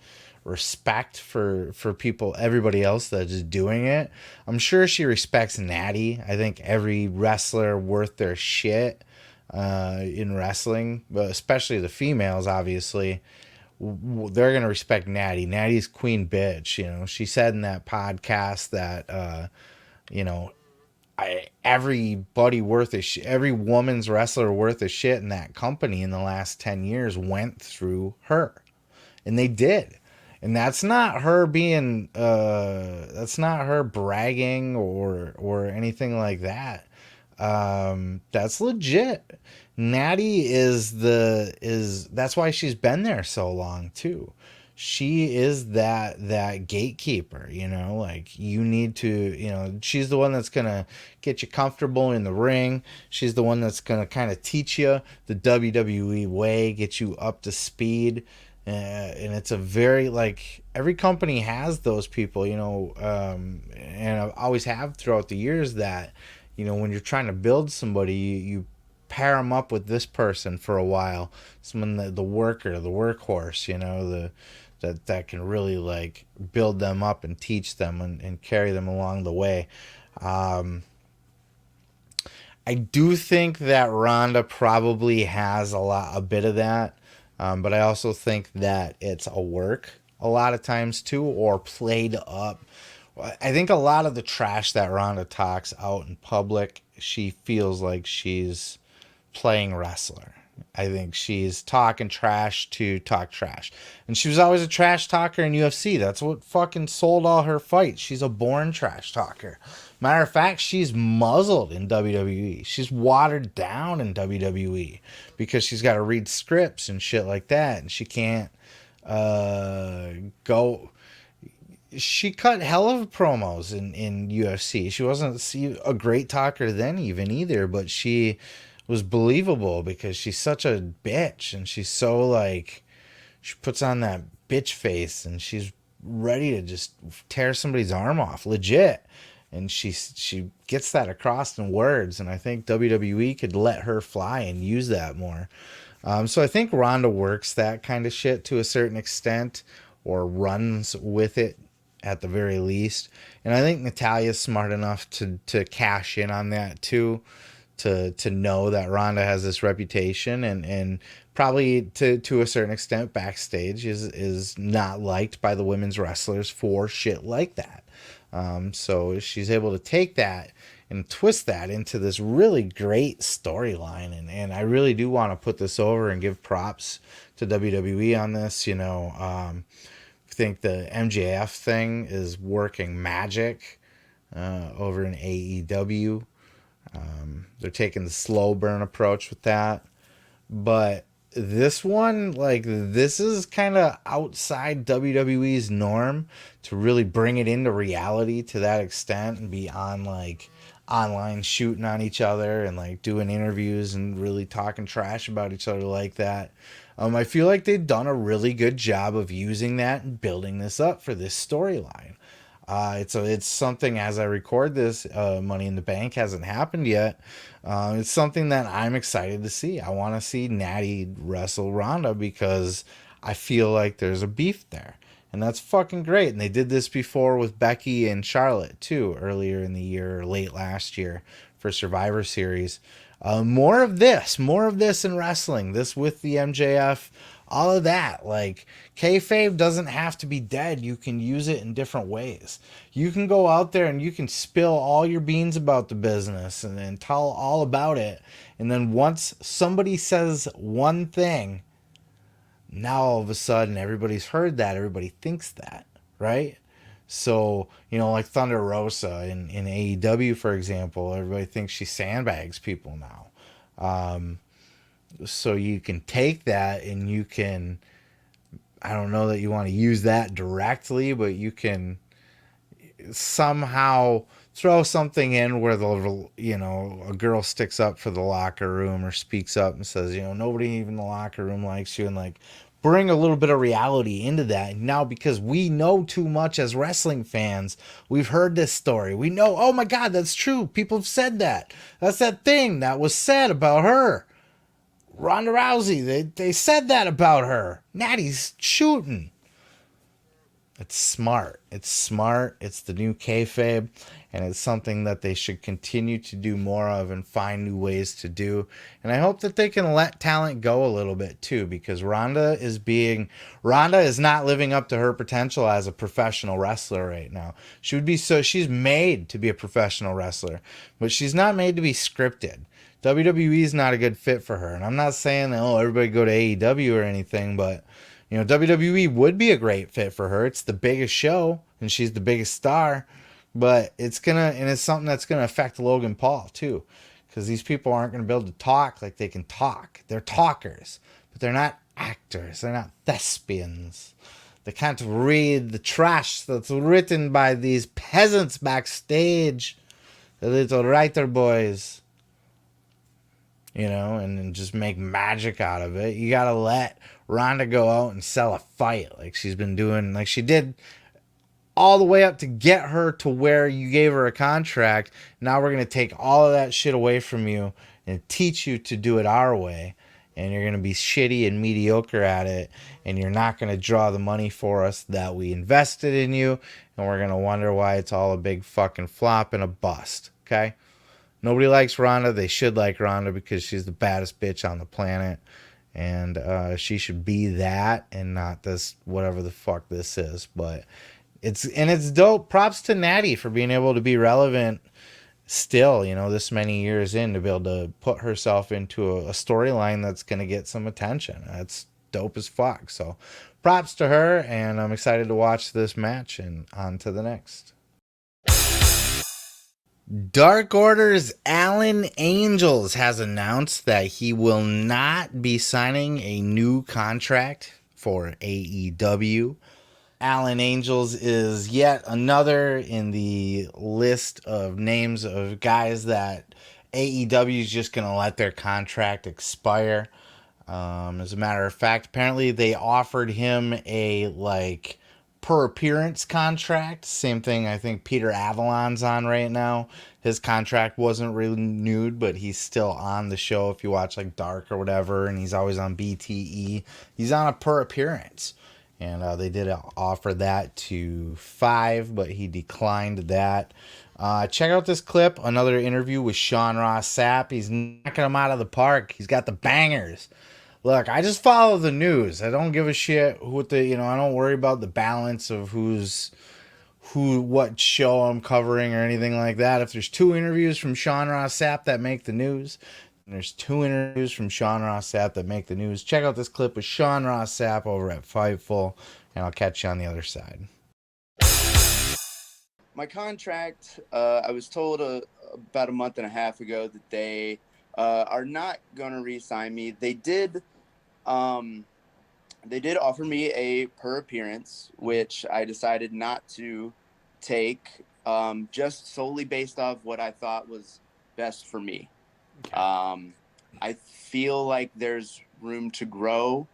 respect for people, everybody else that's just doing it. I'm sure she respects Natty. I think every wrestler worth their shit in wrestling, but especially the females, obviously, they're going to respect Natty. Natty's queen bitch. She said in that podcast that, everybody worth a shit, every woman's wrestler worth a shit in that company in the last 10 years went through her. And they did. And that's not her being, that's not her bragging or anything like that. That's legit. Natty that's why she's been there so long too. She is that gatekeeper, you need to, she's the one that's going to get you comfortable in the ring. She's the one that's going to kind of teach you the WWE way, get you up to speed. And it's a very, every company has those people, and I always have throughout the years that, when you're trying to build somebody, you pair them up with this person for a while. Someone, the worker, the workhorse, that can really build them up and teach them and carry them along the way. I do think that Ronda probably has a bit of that, but I also think that it's a work a lot of times too, or played up. I think a lot of the trash that Ronda talks out in public, she feels like she's playing wrestler. I think she's talking trash to talk trash. And she was always a trash talker in UFC. That's what fucking sold all her fights. She's a born trash talker. Matter of fact, she's muzzled in WWE. She's watered down in WWE because she's got to read scripts and shit like that. And she can't go. She cut hell of promos in UFC. She wasn't a great talker then even either, but she was believable because she's such a bitch and she's so like, she puts on that bitch face and she's ready to just tear somebody's arm off, legit. And she gets that across in words, and I think WWE could let her fly and use that more. So I think Ronda works that kind of shit to a certain extent, or runs with it at the very least. And I think Natalya's smart enough to cash in on that too, to know that Ronda has this reputation, and probably to a certain extent backstage is not liked by the women's wrestlers for shit like that. So she's able to take that and twist that into this really great storyline. And I really do want to put this over and give props to WWE on this. I think the MJF thing is working magic over in AEW. They're taking the slow burn approach with that. But this one, like, this is kind of outside WWE's norm to really bring it into reality to that extent and be on, like, online shooting on each other and, like, doing interviews and really talking trash about each other like that. I feel like they've done a really good job of using that and building this up for this storyline. It's something, as I record this, Money in the Bank hasn't happened yet. It's something that I'm excited to see. I want to see Natty wrestle Ronda because I feel like there's a beef there. And that's fucking great. And they did this before with Becky and Charlotte too, earlier in the year, or late last year for Survivor Series. More of this in wrestling. This with the MJF, all of that. Like, kayfabe doesn't have to be dead. You can use it in different ways. You can go out there and you can spill all your beans about the business and then tell all about it. And then once somebody says one thing, now all of a sudden everybody's heard that. Everybody thinks that, right? So, like Thunder Rosa in AEW, for example, everybody thinks she sandbags people now. So you can take that and you can, I don't know that you want to use that directly, but you can somehow throw something in where a girl sticks up for the locker room or speaks up and says, nobody even in the locker room likes you, and like bring a little bit of reality into that. Now, because we know too much as wrestling fans, we've heard this story. We know, oh my God, that's true. People have said that. That's that thing that was said about her. Ronda Rousey, they said that about her. Natty's shooting. It's smart. It's smart. It's the new kayfabe, and it's something that they should continue to do more of and find new ways to do. And I hope that they can let talent go a little bit too, because Ronda is not living up to her potential as a professional wrestler right now. She's made to be a professional wrestler, but she's not made to be scripted. WWE is not a good fit for her. And I'm not saying that, everybody go to AEW or anything, but WWE would be a great fit for her. It's the biggest show and she's the biggest star, but it's something that's going to affect Logan Paul too, because these people aren't going to be able to talk like they can talk. They're talkers, but they're not actors. They're not thespians. They can't read the trash that's written by these peasants backstage, the little writer boys. And just make magic out of it. You got to let Ronda go out and sell a fight like she's been doing, like she did all the way up to get her to where you gave her a contract. Now we're going to take all of that shit away from you and teach you to do it our way. And you're going to be shitty and mediocre at it. And you're not going to draw the money for us that we invested in you. And we're going to wonder why it's all a big fucking flop and a bust. Okay? Nobody likes Ronda. They should like Ronda because she's the baddest bitch on the planet. And she should be that and not this whatever the fuck this is. But it's dope. Props to Natty for being able to be relevant still, this many years in, to be able to put herself into a storyline that's going to get some attention. That's dope as fuck. So props to her, and I'm excited to watch this match and on to the next. Dark Order's Alan Angels has announced that he will not be signing a new contract for AEW. Alan Angels is yet another in the list of names of guys that AEW is just going to let their contract expire. As a matter of fact, apparently they offered him a per appearance contract. Same thing I think Peter Avalon's on right now. His contract wasn't renewed, but he's still on the show if you watch Dark or whatever, and he's always on BTE. He's on a per appearance. And they did offer that to 5, but he declined that. Check out this clip. Another interview with Sean Ross Sapp. He's knocking him out of the park. He's got the bangers. Look, I just follow the news. I don't give a shit what I don't worry about the balance of what show I'm covering or anything like that. If there's 2 interviews from Sean Ross Sapp that make the news, there's 2 interviews from Sean Ross Sapp that make the news. Check out this clip with Sean Ross Sapp over at Fightful, and I'll catch you on the other side. My contract, I was told about a month and a half ago that they are not going to re-sign me. They did offer me a per appearance, which I decided not to take, just solely based off what I thought was best for me. Okay. I feel like there's room to grow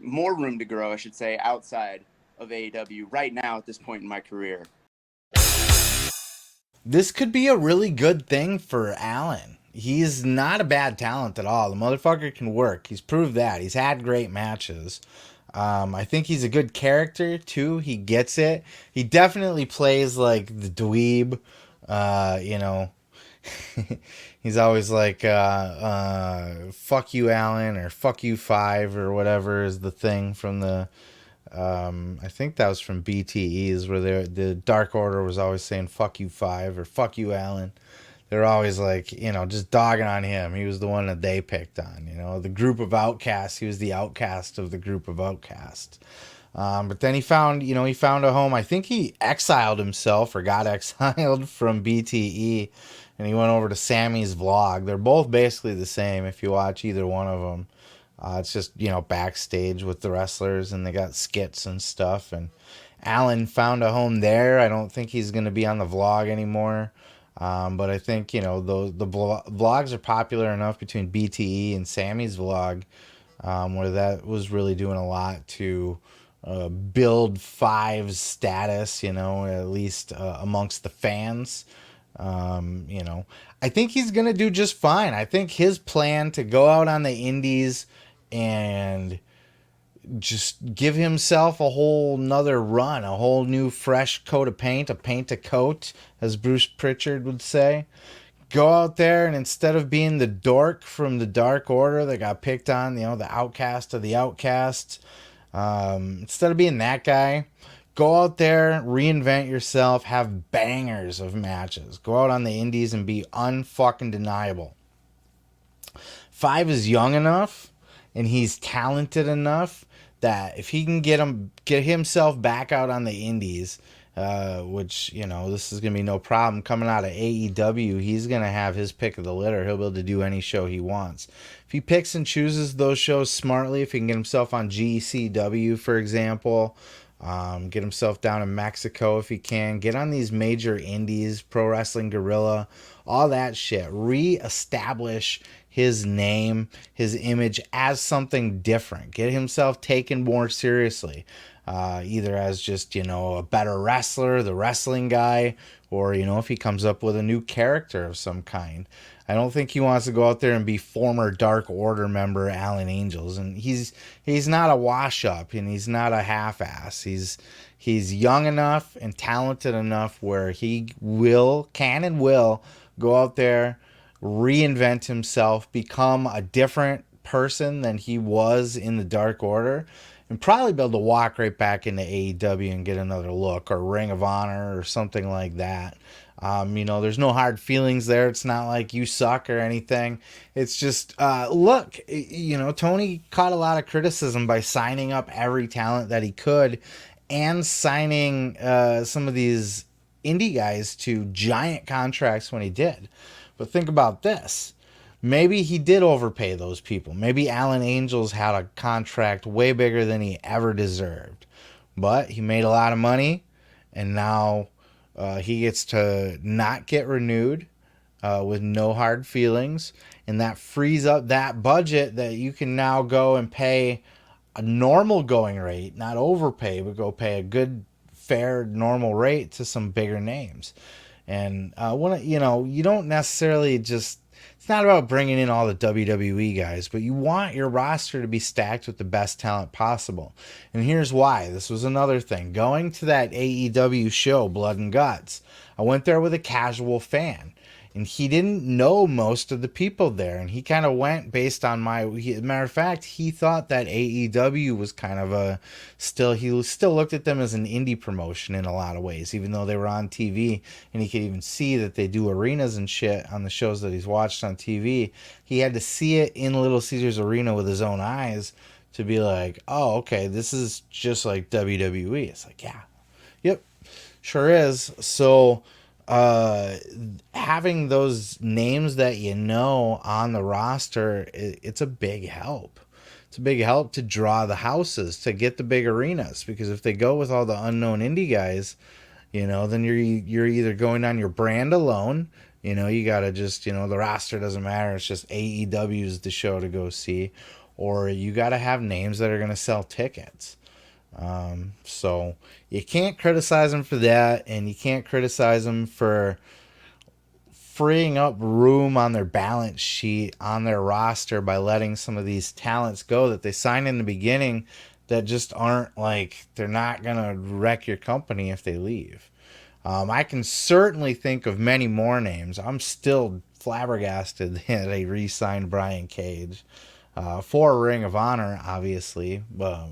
more room to grow, I should say, outside of AEW right now at this point in my career. This could be a really good thing for Allen. He's not a bad talent at all. The motherfucker can work. He's proved that. He's had great matches. I think he's a good character, too. He gets it. He definitely plays like the dweeb. He's always fuck you, Allen, or fuck you, 5, or whatever is the thing from the... I think that was from BTEs, where the Dark Order was always saying fuck you, 5, or fuck you, Allen. They're always just dogging on him. He was the one that they picked on, the group of outcasts. He was the outcast of the group of outcasts. But then he found a home. I think he exiled himself or got exiled from BTE, and he went over to Sammy's Vlog. They're both basically the same if you watch either one of them. It's just, backstage with the wrestlers, and they got skits and stuff. And Allen found a home there. I don't think he's going to be on the vlog anymore. But I think, the vlogs are popular enough between BTE and Sammy's Vlog, where that was really doing a lot to build 5's status, at least amongst the fans. I think he's going to do just fine. I think his plan to go out on the indies and just give himself a whole nother run, a whole new fresh coat of paint, a paint a coat, as Bruce Pritchard would say. Go out there, and instead of being the dork from the Dark Order that got picked on, the outcast of the outcasts, instead of being that guy, go out there, reinvent yourself, have bangers of matches. Go out on the indies and be unfucking deniable. 5 is young enough, and he's talented enough that if he can get himself back out on the indies, which, this is going to be no problem. Coming out of AEW, he's going to have his pick of the litter. He'll be able to do any show he wants. If he picks and chooses those shows smartly, if he can get himself on GCW, for example, get himself down in Mexico if he can, get on these major indies, Pro Wrestling Guerrilla, all that shit, re-establish his name, his image as something different, get himself taken more seriously, either as just, a better wrestler, the wrestling guy, or, if he comes up with a new character of some kind. I don't think he wants to go out there and be former Dark Order member Alan Angels, and he's not a wash-up, and he's not a half-ass. He's young enough and talented enough where he can and will go out there, reinvent himself, become a different person than he was in the Dark Order, and probably be able to walk right back into AEW and get another look, or Ring of Honor or something like that. There's no hard feelings there. It's not like you suck or anything. It's just, look, Tony caught a lot of criticism by signing up every talent that he could and signing some of these indie guys to giant contracts when he did. But think about this. Maybe he did overpay those people. Maybe Alan Angels had a contract way bigger than he ever deserved. But he made a lot of money, and now he gets to not get renewed with no hard feelings. And that frees up that budget that you can now go and pay a normal going rate, not overpay, but go pay a good, fair, normal rate to some bigger names. And you don't necessarily just, it's not about bringing in all the WWE guys, but you want your roster to be stacked with the best talent possible. And here's why. This was another thing. Going to that AEW show, Blood and Guts, I went there with a casual fan. And he didn't know most of the people there. And he kind of went based on matter of fact, he thought that AEW was kind of he still looked at them as an indie promotion in a lot of ways, even though they were on TV. And he could even see that they do arenas and shit on the shows that he's watched on TV. He had to see it in Little Caesars Arena with his own eyes to be like, oh, okay, this is just like WWE. It's like, yeah, yep, sure is. So, having those names that on the roster, it's a big help. It's a big help to draw the houses, to get the big arenas, because if they go with all the unknown indie guys, then you're either going on your brand alone, you gotta just, the roster doesn't matter, it's just AEW's the show to go see, or you gotta have names that are gonna sell tickets. So you can't criticize them for that, and you can't criticize them for freeing up room on their balance sheet, on their roster, by letting some of these talents go that they signed in the beginning that just aren't, like, they're not gonna wreck your company if they leave. I can certainly think of many more names. I'm still flabbergasted that they re-signed Brian Cage for Ring of Honor, obviously, but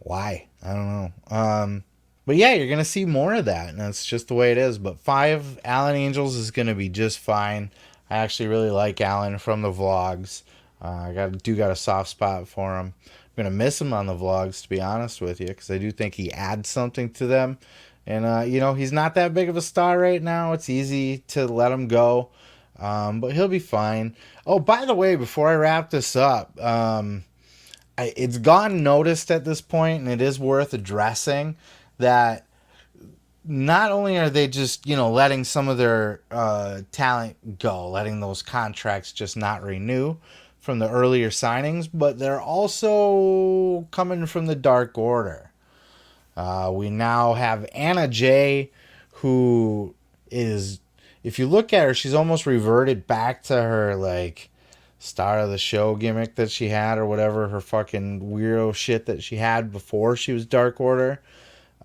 why? I don't know. But yeah, you're going to see more of that, and that's just the way it is. But 5, Alan Angels is going to be just fine. I actually really like Alan from the vlogs. I got a soft spot for him. I'm going to miss him on the vlogs, to be honest with you, because I do think he adds something to them. And, he's not that big of a star right now. It's easy to let him go. But he'll be fine. Oh, by the way, before I wrap this up, it's gone noticed at this point, and it is worth addressing, that not only are they just, letting some of their talent go, letting those contracts just not renew from the earlier signings, but they're also coming from the Dark Order. We now have Anna Jay, who is, if you look at her, she's almost reverted back to her, like, star of the show gimmick that she had, or whatever, her fucking weirdo shit that she had before she was Dark Order.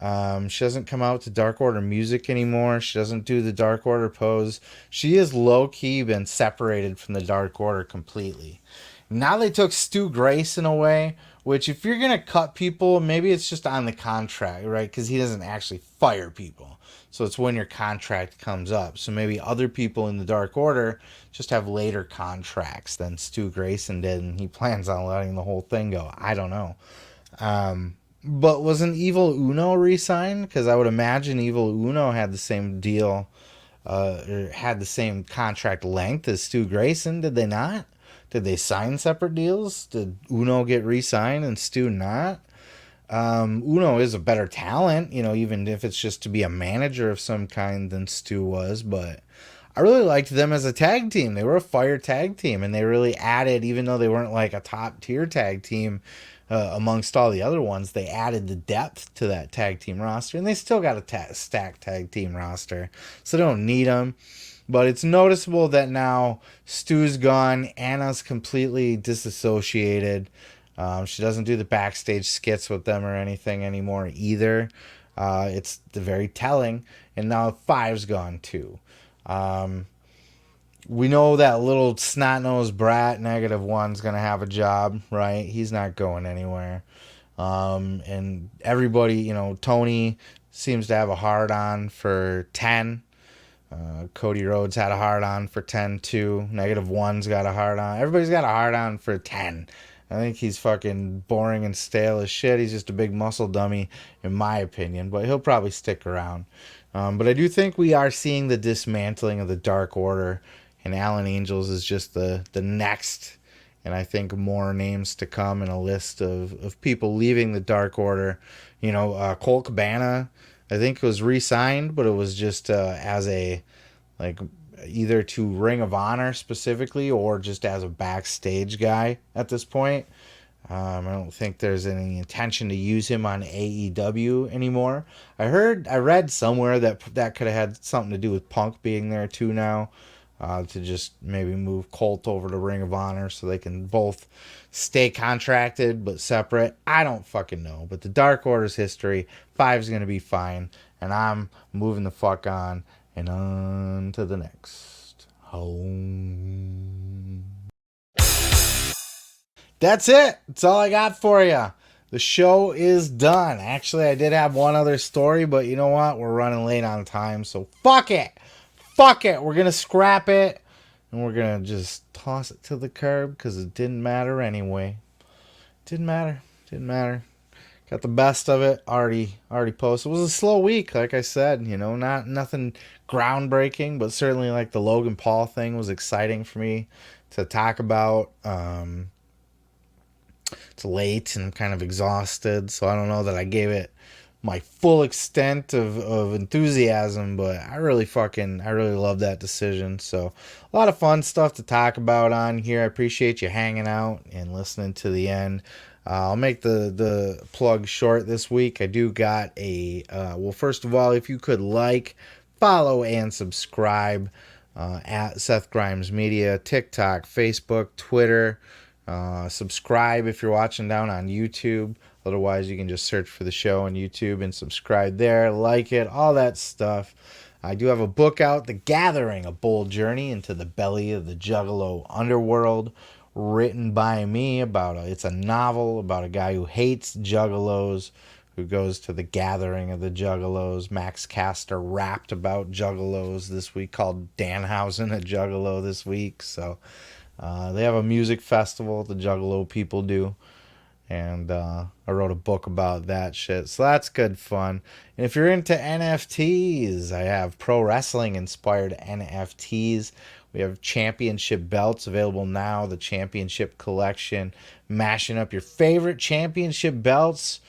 She doesn't come out to Dark Order music anymore. She doesn't do the Dark Order pose. She is low-key been separated from the Dark Order completely. Now they took Stu Grayson away, which, if you're going to cut people, maybe it's just on the contract, right? Because he doesn't actually fire people. So it's when your contract comes up. So maybe other people in the Dark Order just have later contracts than Stu Grayson did, and he plans on letting the whole thing go. I don't know. But wasn't Evil Uno re-signed? Because I would imagine Evil Uno had the same deal, or had the same contract length as Stu Grayson. Did they not? Did they sign separate deals? Did Uno get re-signed and Stu not? Uno is a better talent, even if it's just to be a manager of some kind than Stu was, but I really liked them as a tag team. They were a fire tag team, and they really added, even though they weren't like a top tier tag team amongst all the other ones, they added the depth to that tag team roster, and they still got a stacked tag team roster, so they don't need them. But it's noticeable that now Stu's gone, Anna's completely disassociated. She doesn't do the backstage skits with them or anything anymore either. It's very telling. And now 5's gone too. We know that little snot-nosed brat, -1's going to have a job, right? He's not going anywhere. And everybody, Tony seems to have a hard-on for 10. Cody Rhodes had a hard-on for 10, too. -1's got a hard-on. Everybody's got a hard-on for 10. I think he's fucking boring and stale as shit. He's just a big muscle dummy, in my opinion. But he'll probably stick around. But I do think we are seeing the dismantling of the Dark Order. And Alan Angels is just the next. And I think more names to come in a list of people leaving the Dark Order. Colt Cabana, I think, was re-signed, but it was just as a, either to Ring of Honor specifically or just as a backstage guy at this point. I don't think there's any intention to use him on AEW anymore. I read somewhere that could have had something to do with Punk being there too now, to just maybe move Colt over to Ring of Honor so they can both stay contracted but separate. I don't fucking know. But the Dark Order's history, 5's going to be fine. And I'm moving the fuck on and on to the next home. That's it. That's all I got for you. The show is done. Actually, I did have one other story, but you know what? We're running late on time, so fuck it. Fuck it. We're going to scrap it, and we're going to just toss it to the curb because it didn't matter anyway. Didn't matter. Got the best of it already posted. It was a slow week, like I said. Not nothing groundbreaking, but certainly like the Logan Paul thing was exciting for me to talk about. It's late and I'm kind of exhausted, so I don't know that I gave it my full extent of enthusiasm, but I really love that decision. So a lot of fun stuff to talk about on here. I appreciate you hanging out and listening to the end. I'll make the plug short this week. I do got first of all, if you could follow and subscribe at Seth Grimes Media, TikTok, Facebook, Twitter. Subscribe if you're watching down on YouTube. Otherwise, you can just search for the show on YouTube and subscribe there. Like it, all that stuff. I do have a book out, The Gathering, A Bold Journey into the Belly of the Juggalo Underworld, written by me. It's a novel about a guy who hates juggalos, who goes to the gathering of the juggalos. Max Caster rapped about juggalos this week, called Danhausen a juggalo this week. So they have a music festival, the Juggalo people do. And I wrote a book about that shit. So that's good fun. And if you're into NFTs, I have pro wrestling inspired NFTs. We have championship belts available now, the championship collection, mashing up your favorite championship belts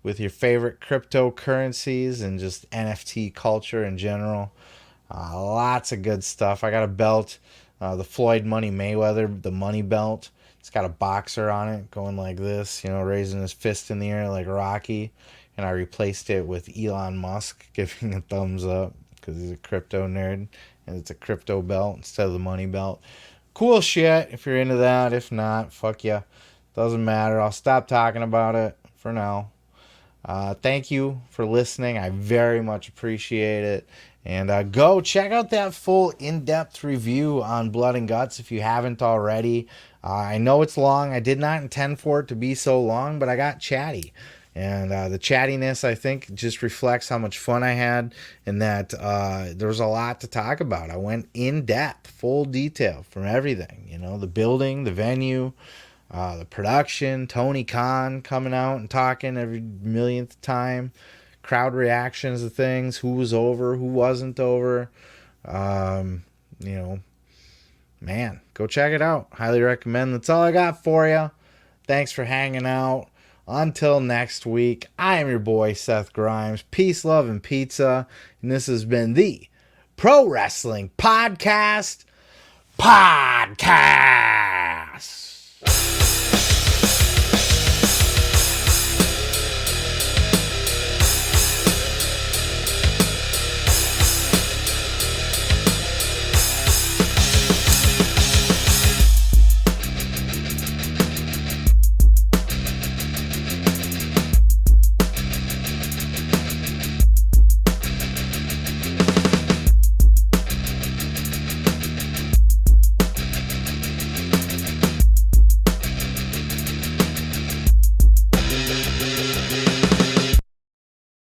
with your favorite cryptocurrencies and just NFT culture in general. Lots of good stuff. I got a belt, the Floyd Money Mayweather, the money belt. It's got a boxer on it going like this, raising his fist in the air like Rocky. And I replaced it with Elon Musk giving a thumbs up because he's a crypto nerd. And it's a crypto belt instead of the money belt. Cool shit if you're into that. If not, fuck ya. Doesn't matter. I'll stop talking about it for now. Thank you for listening. I very much appreciate it. And go check out that full in-depth review on Blood and Guts if you haven't already. I know it's long. I did not intend for it to be so long, but I got chatty. And the chattiness, I think, just reflects how much fun I had and that there was a lot to talk about. I went in depth, full detail from everything. The building, the venue, the production, Tony Khan coming out and talking every millionth time, crowd reactions to things, who was over, who wasn't over. Man, go check it out. Highly recommend. That's all I got for you. Thanks for hanging out. Until next week, I am your boy, Seth Grimes. Peace, love, and pizza. And this has been the Pro Wrestling Podcast.